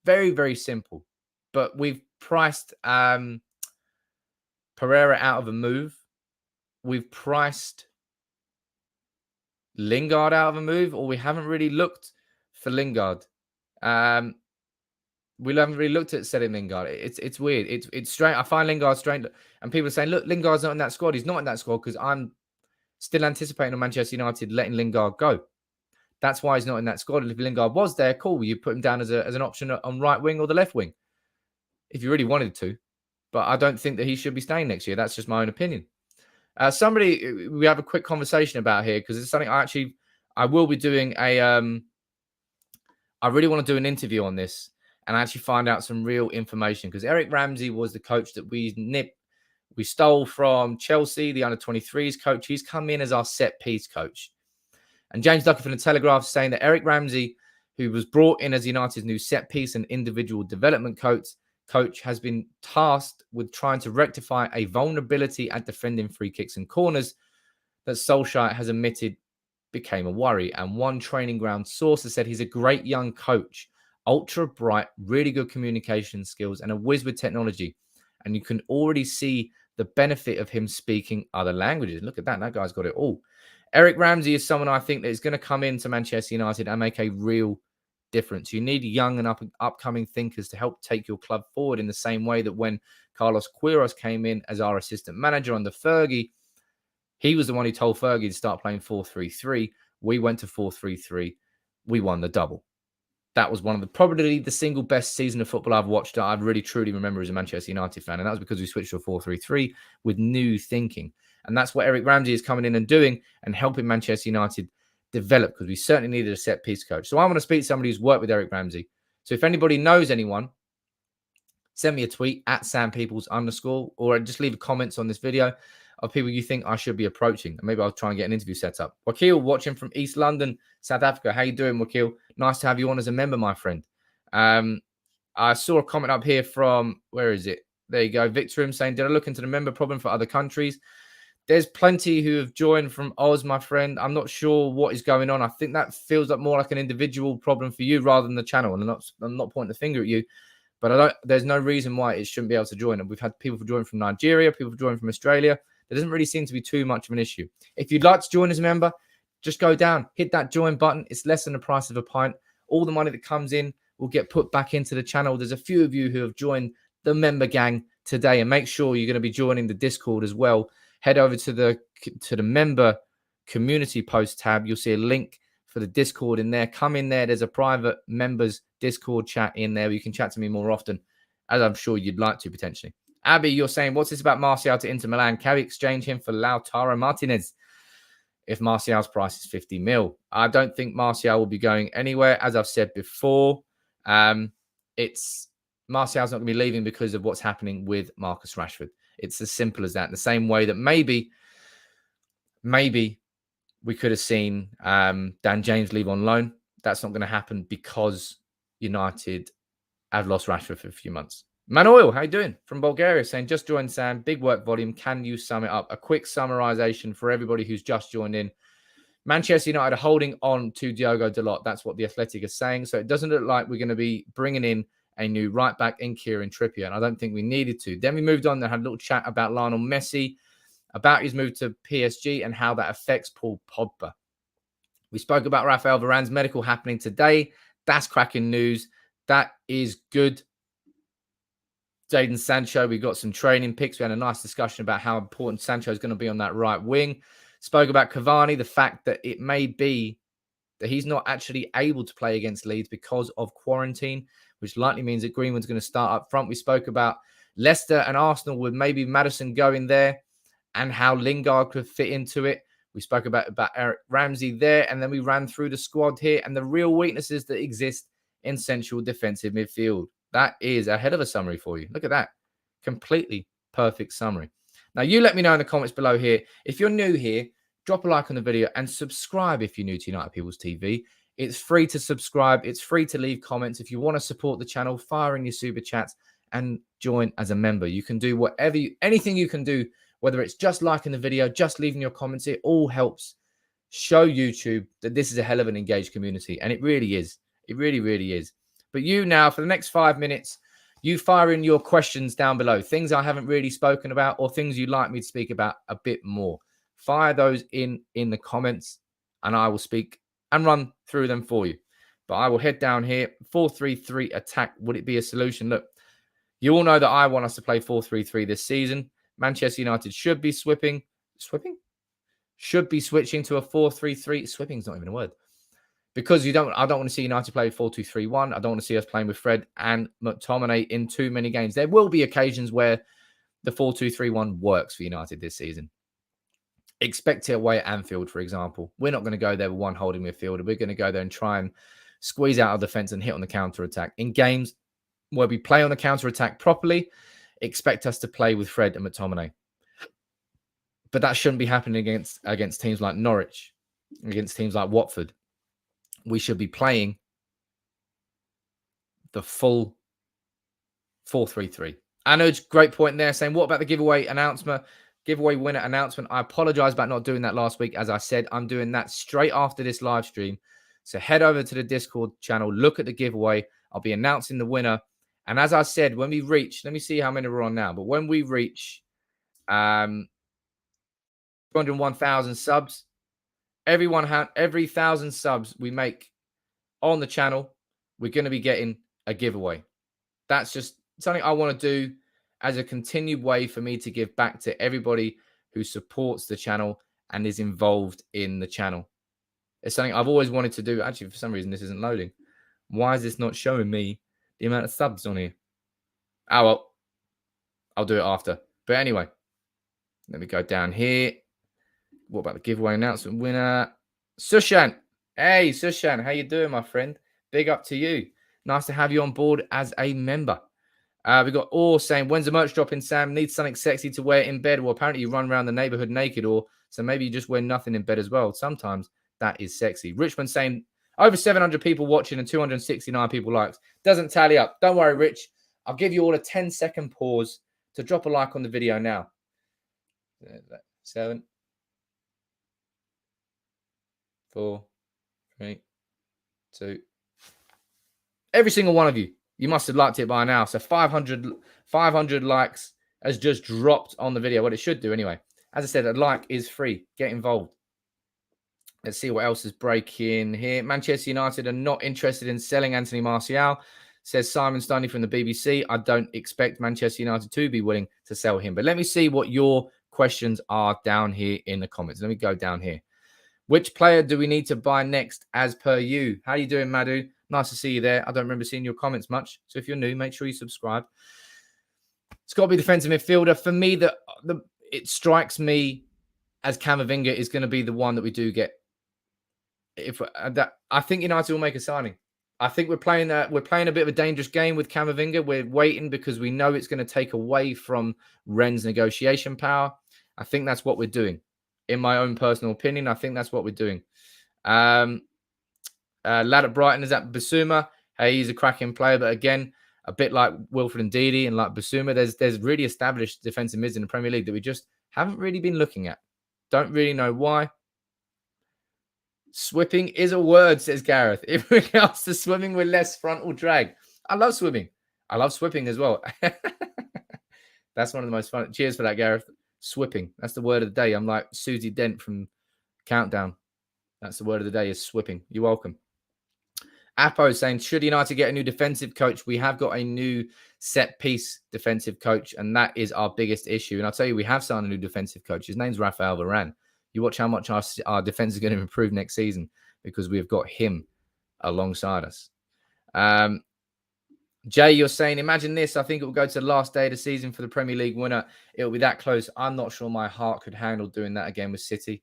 Very, very simple. But we've priced Pereira out of a move. We've priced Lingard out of a move, or we haven't really looked for Lingard. We haven't really looked at selling Lingard. It's weird. It's strange. I find Lingard strange. And people are saying, look, Lingard's not in that squad. He's not in that squad because I'm still anticipating on Manchester United letting Lingard go. That's why he's not in that squad. And if Lingard was there, cool. You put him down as an option on right wing or the left wing if you really wanted to. But I don't think that he should be staying next year. That's just my own opinion. We have a quick conversation about here because it's something I will be doing I really want to do an interview on this and actually find out some real information because Eric Ramsey was the coach that we stole from Chelsea, the under-23s coach. He's come in as our set-piece coach. And James Ducker from the Telegraph is saying that Eric Ramsey, who was brought in as United's new set-piece and individual development coach, has been tasked with trying to rectify a vulnerability at defending free kicks and corners that Solskjaer has admitted became a worry. And one training ground source has said he's a great young coach, ultra bright, really good communication skills, and a whiz with technology. And you can already see the benefit of him speaking other languages. Look at that. That guy's got it all. Eric Ramsey is someone I think that is going to come into Manchester United and make a real difference. You need young and upcoming thinkers to help take your club forward in the same way that when Carlos Queiroz came in as our assistant manager under Fergie, he was the one who told Fergie to start playing 4-3-3. We went to 4-3-3. We won the double. That was probably the single best season of football I've watched that I really truly remember as a Manchester United fan. And that was because we switched to a 4-3-3 with new thinking. And that's what Eric Ramsey is coming in and doing and helping Manchester United develop because we certainly needed a set-piece coach. So I want to speak to somebody who's worked with Eric Ramsey. So if anybody knows anyone, send me a tweet at @SamPeoples_ or just leave comments on this video of people you think I should be approaching. And maybe I'll try and get an interview set up. Wakil, watching from East London, South Africa. How you doing, Wakil? Nice to have you on as a member, my friend. I saw a comment up here from, where is it? There you go. Victor saying, did I look into the member problem for other countries? There's plenty who have joined from Oz, my friend. I'm not sure what is going on. I think that feels like more like an individual problem for you rather than the channel. And I'm not pointing the finger at you, but there's no reason why it shouldn't be able to join. And we've had people join from Nigeria, people join from Australia. There doesn't really seem to be too much of an issue. If you'd like to join as a member, just go down, hit that join button. It's less than the price of a pint. All the money that comes in will get put back into the channel. There's a few of you who have joined the member gang today, and make sure you're going to be joining the Discord as well. Head over to the member community post tab. You'll see a link for the Discord in there. Come in there. There's a private members Discord chat in there where you can chat to me more often, as I'm sure you'd like to potentially. Abby, you're saying, what's this about Martial to Inter Milan? Can we exchange him for Lautaro Martinez if Martial's price is 50 mil? I don't think Martial will be going anywhere. As I've said before, Martial's not going to be leaving because of what's happening with Marcus Rashford. It's as simple as that. In the same way that maybe we could have seen Dan James leave on loan. That's not going to happen because United have lost Rashford for a few months. Manuel, how you doing? From Bulgaria, saying, just joined Sam. Big work volume. Can you sum it up? A quick summarization for everybody who's just joined in. Manchester United are holding on to Diogo Dalot. That's what the Athletic is saying. So it doesn't look like we're going to be bringing in a new right back in Kieran Trippier, and I don't think we needed to. Then we moved on and had a little chat about Lionel Messi, about his move to PSG and how that affects Paul Pogba. We spoke about Raphael Varane's medical happening today. That's cracking news. That is good. Jadon Sancho, we got some training pics. We had a nice discussion about how important Sancho is going to be on that right wing. Spoke about Cavani, the fact that it may be that he's not actually able to play against Leeds because of quarantine, which likely means that Greenwood's going to start up front. We spoke about Leicester and Arsenal with maybe Maddison going there and how Lingard could fit into it. We spoke about Eric Ramsey there, and then we ran through the squad here and the real weaknesses that exist in central defensive midfield. That is a hell of a summary for you. Look at that. Completely perfect summary. Now, you let me know in the comments below here. If you're new here, drop a like on the video and subscribe if you're new to United People's TV. It's free to subscribe. It's free to leave comments. If you want to support the channel, fire in your super chats and join as a member. You can do anything you can do, whether it's just liking the video, just leaving your comments. It all helps show YouTube that this is a hell of an engaged community. And it really is. It really, really is. But you now, for the next 5 minutes, you fire in your questions down below. Things I haven't really spoken about or things you'd like me to speak about a bit more. Fire those in the comments and I will speak and run through them for you. But I will head down here. 4-3-3 attack. Would it be a solution? Look, you all know that I want us to play 4-3-3 this season. Manchester United should be switching to a 4-3-3. Swipping's not even a word. Because I don't want to see United play 4-2-3-1. I don't want to see us playing with Fred and McTominay in too many games. There will be occasions where the 4-2-3-1 works for United this season. Expect it away at Anfield, for example. We're not going to go there with one holding midfielder. We're going to go there and try and squeeze out our defense and hit on the counter-attack. In games where we play on the counter-attack properly, expect us to play with Fred and McTominay. But that shouldn't be happening against teams like Norwich, against teams like Watford. We should be playing the full 4-3-3. Anuj, great point there, saying, what about the giveaway winner announcement? I apologize about not doing that last week. As I said, I'm doing that straight after this live stream. So head over to the Discord channel, look at the giveaway. I'll be announcing the winner. And as I said, when we reach, let me see how many we're on now, but when we reach 201,000 subs, every 1,000 subs we make on the channel, we're going to be getting a giveaway. That's just something I want to do as a continued way for me to give back to everybody who supports the channel and is involved in the channel. It's something I've always wanted to do. Actually, for some reason, this isn't loading. Why is this not showing me the amount of subs on here? Oh, well, I'll do it after. But anyway, let me go down here. What about the giveaway announcement winner? Sushan. Hey, Sushan. How you doing, my friend? Big up to you. Nice to have you on board as a member. We got Orr saying, when's the merch dropping, Sam? Need something sexy to wear in bed. Well, apparently you run around the neighborhood naked, or so maybe you just wear nothing in bed as well. Sometimes that is sexy. Richmond saying, over 700 people watching and 269 people likes. Doesn't tally up. Don't worry, Rich. I'll give you all a 10-second pause to drop a like on the video now. 7, 4, 3, 2. Every single one of you. You must have liked it by now. So 500 likes has just dropped on the video. What it should do anyway. As I said, a like is free. Get involved. Let's see what else is breaking here. Manchester United are not interested in selling Anthony Martial, says Simon Stoney from the BBC. I don't expect Manchester United to be willing to sell him. But let me see what your questions are down here in the comments. Let me go down here. Which player do we need to buy next as per you? How are you doing, Madhu? Nice to see you there. I don't remember seeing your comments much. So if you're new, make sure you subscribe. It's got to be defensive midfielder. For me, it strikes me as Camovinga is going to be the one that we do get. I think United will make a signing. I think we're playing a bit of a dangerous game with Camovinga. We're waiting because we know it's going to take away from Rennes' negotiation power. I think that's what we're doing. In my own personal opinion, I think that's what we're doing. Lad at Brighton is at Basuma. Hey, he's a cracking player, but again, a bit like Wilfred Ndidi and like Basuma, there's really established defensive mids in the Premier League that we just haven't really been looking at. Don't really know why. Swipping is a word, says Gareth. In regards to swimming with less frontal drag. I love swimming. I love swipping as well. That's one of the most fun. Cheers for that, Gareth. Swipping. That's the word of the day. I'm like Susie Dent from Countdown. That's the word of the day is swipping. You're welcome. Apo is saying, should United get a new defensive coach? We have got a new set-piece defensive coach, and that is our biggest issue. And I'll tell you, we have signed a new defensive coach. His name's Raphael Varane. You watch how much our defense is going to improve next season because we've got him alongside us. Jay, you're saying, imagine this. I think it will go to the last day of the season for the Premier League winner. It will be that close. I'm not sure my heart could handle doing that again with City.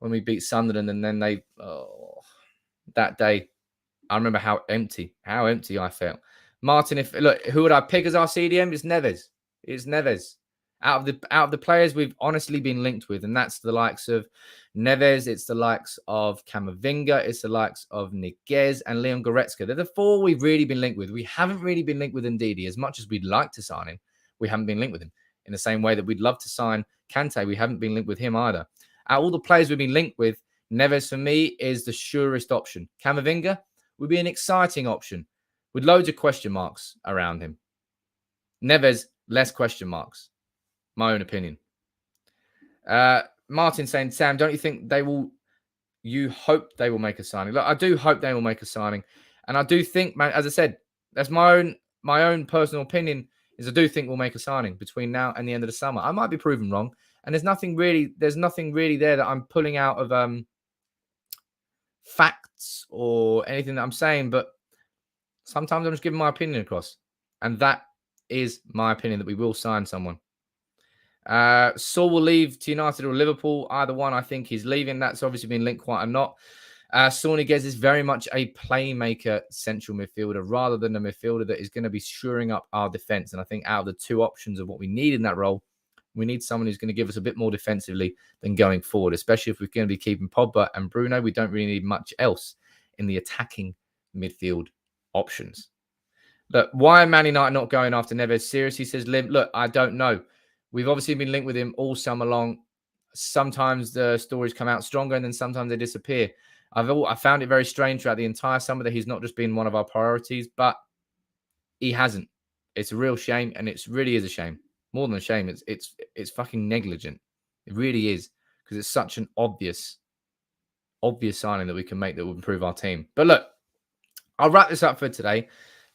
When we beat Sunderland and then that day, I remember how empty I felt. Martin, who would I pick as our CDM? It's Neves. It's Neves. Out of the players we've honestly been linked with, and that's the likes of Neves, it's the likes of Camovinga, it's the likes of Niguez and Leon Goretzka. They're the 4 we've really been linked with. We haven't really been linked with Ndidi as much as we'd like to sign him. We haven't been linked with him in the same way that we'd love to sign Kante. We haven't been linked with him either. Out of all the players we've been linked with, Neves for me is the surest option. Camovinga would be an exciting option with loads of question marks around him. Neves, less question marks. My own opinion. Martin saying, Sam, don't you think you hope they will make a signing? Look, I do hope they will make a signing. And I do think, man, as I said, that's my own personal opinion, is I do think we'll make a signing between now and the end of the summer. I might be proven wrong. And there's nothing really there that I'm pulling out of facts or anything that I'm saying, but sometimes I'm just giving my opinion across. And that is my opinion, that we will sign someone. Saul will leave to United or Liverpool. Either one, I think he's leaving. That's obviously been linked quite a lot. Saul Niguez is very much a playmaker central midfielder rather than a midfielder that is going to be shoring up our defence. And I think out of the 2 options of what we need in that role, we need someone who's going to give us a bit more defensively than going forward, especially if we're going to be keeping Pogba and Bruno. We don't really need much else in the attacking midfield options. Look, why are Man United not going after Neves? Seriously, says Lim. Look, I don't know. We've obviously been linked with him all summer long. Sometimes the stories come out stronger and then sometimes they disappear. I found it very strange throughout the entire summer that he's not just been one of our priorities, but he hasn't. It's a real shame, and it really is a shame. More than a shame, it's fucking negligent. It really is, because it's such an obvious signing that we can make that will improve our team. But look, I'll wrap this up for today.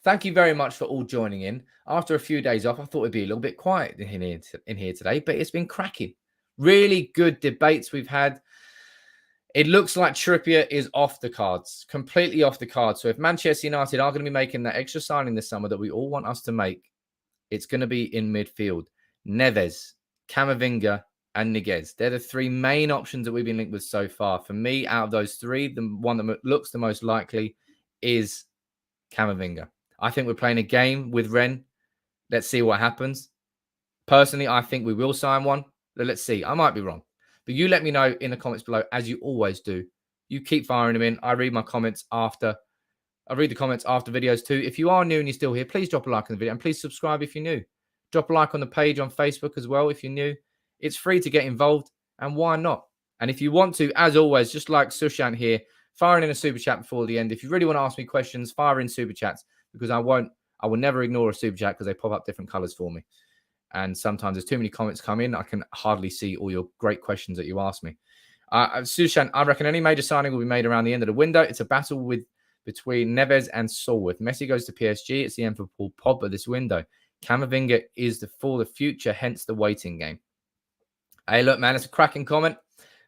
Thank you very much for all joining in. After a few days off, I thought it'd be a little bit quiet in here today, but it's been cracking. Really good debates we've had. It looks like Trippier is off the cards, completely off the cards. So if Manchester United are going to be making that extra signing this summer that we all want us to make, it's going to be in midfield. Neves, Camovinga, and Niguez. They're the 3 main options that we've been linked with so far. For me, out of those 3, the one that looks the most likely is Camovinga. I think we're playing a game with Rennes. Let's see what happens. Personally, I think we will sign one. But let's see. I might be wrong. But you let me know in the comments below, as you always do. You keep firing them in. I read my comments after. I read the comments after videos too. If you are new and you're still here, please drop a like on the video. And please subscribe if you're new. Drop a like on the page on Facebook as well if you're new. It's free to get involved, and why not? And if you want to, as always, just like Sushant here, firing in a super chat before the end. If you really want to ask me questions, fire in super chats, because I will never ignore a super chat because they pop up different colors for me. And sometimes there's too many comments come in. I can hardly see all your great questions that you ask me. Sushant, I reckon any major signing will be made around the end of the window. It's a battle between Neves and Saul. If Messi goes to PSG, it's the end for Paul Pogba this window. Camovinga is for the future, hence the waiting game. Hey, look, man, it's a cracking comment.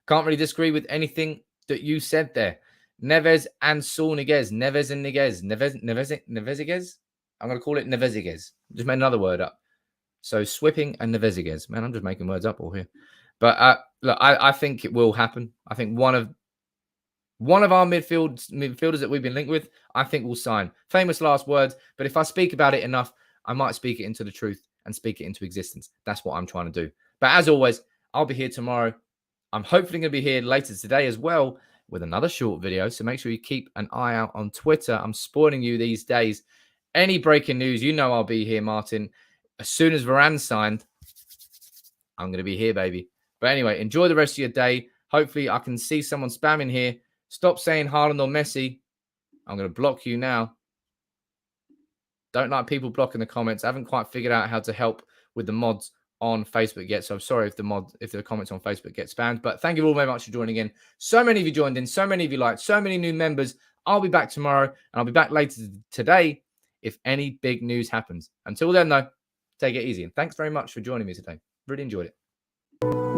Can't really disagree with anything that you said there. Neves and Saul Niguez. Neves and Niguez. Neves. I'm going to call it Neves. Just made another word up. So Swipping and Neves. Man, I'm just making words up all here. But look, I think it will happen. I think one of our midfielders that we've been linked with, I think will sign. Famous last words. But if I speak about it enough, I might speak it into the truth and speak it into existence. That's what I'm trying to do. But as always, I'll be here tomorrow. I'm hopefully going to be here later today as well with another short video. So make sure you keep an eye out on Twitter. I'm spoiling you these days. Any breaking news, you know I'll be here, Martin. As soon as Varane signed, I'm going to be here, baby. But anyway, enjoy the rest of your day. Hopefully, I can see someone spamming here. Stop saying Haaland or Messi. I'm going to block you now. Don't like people blocking the comments. I haven't quite figured out how to help with the mods on Facebook yet. So I'm sorry if the comments on Facebook get spammed. But thank you all very much for joining in. So many of you joined in. So many of you liked. So many new members. I'll be back tomorrow. And I'll be back later today if any big news happens. Until then, though, take it easy. And thanks very much for joining me today. Really enjoyed it.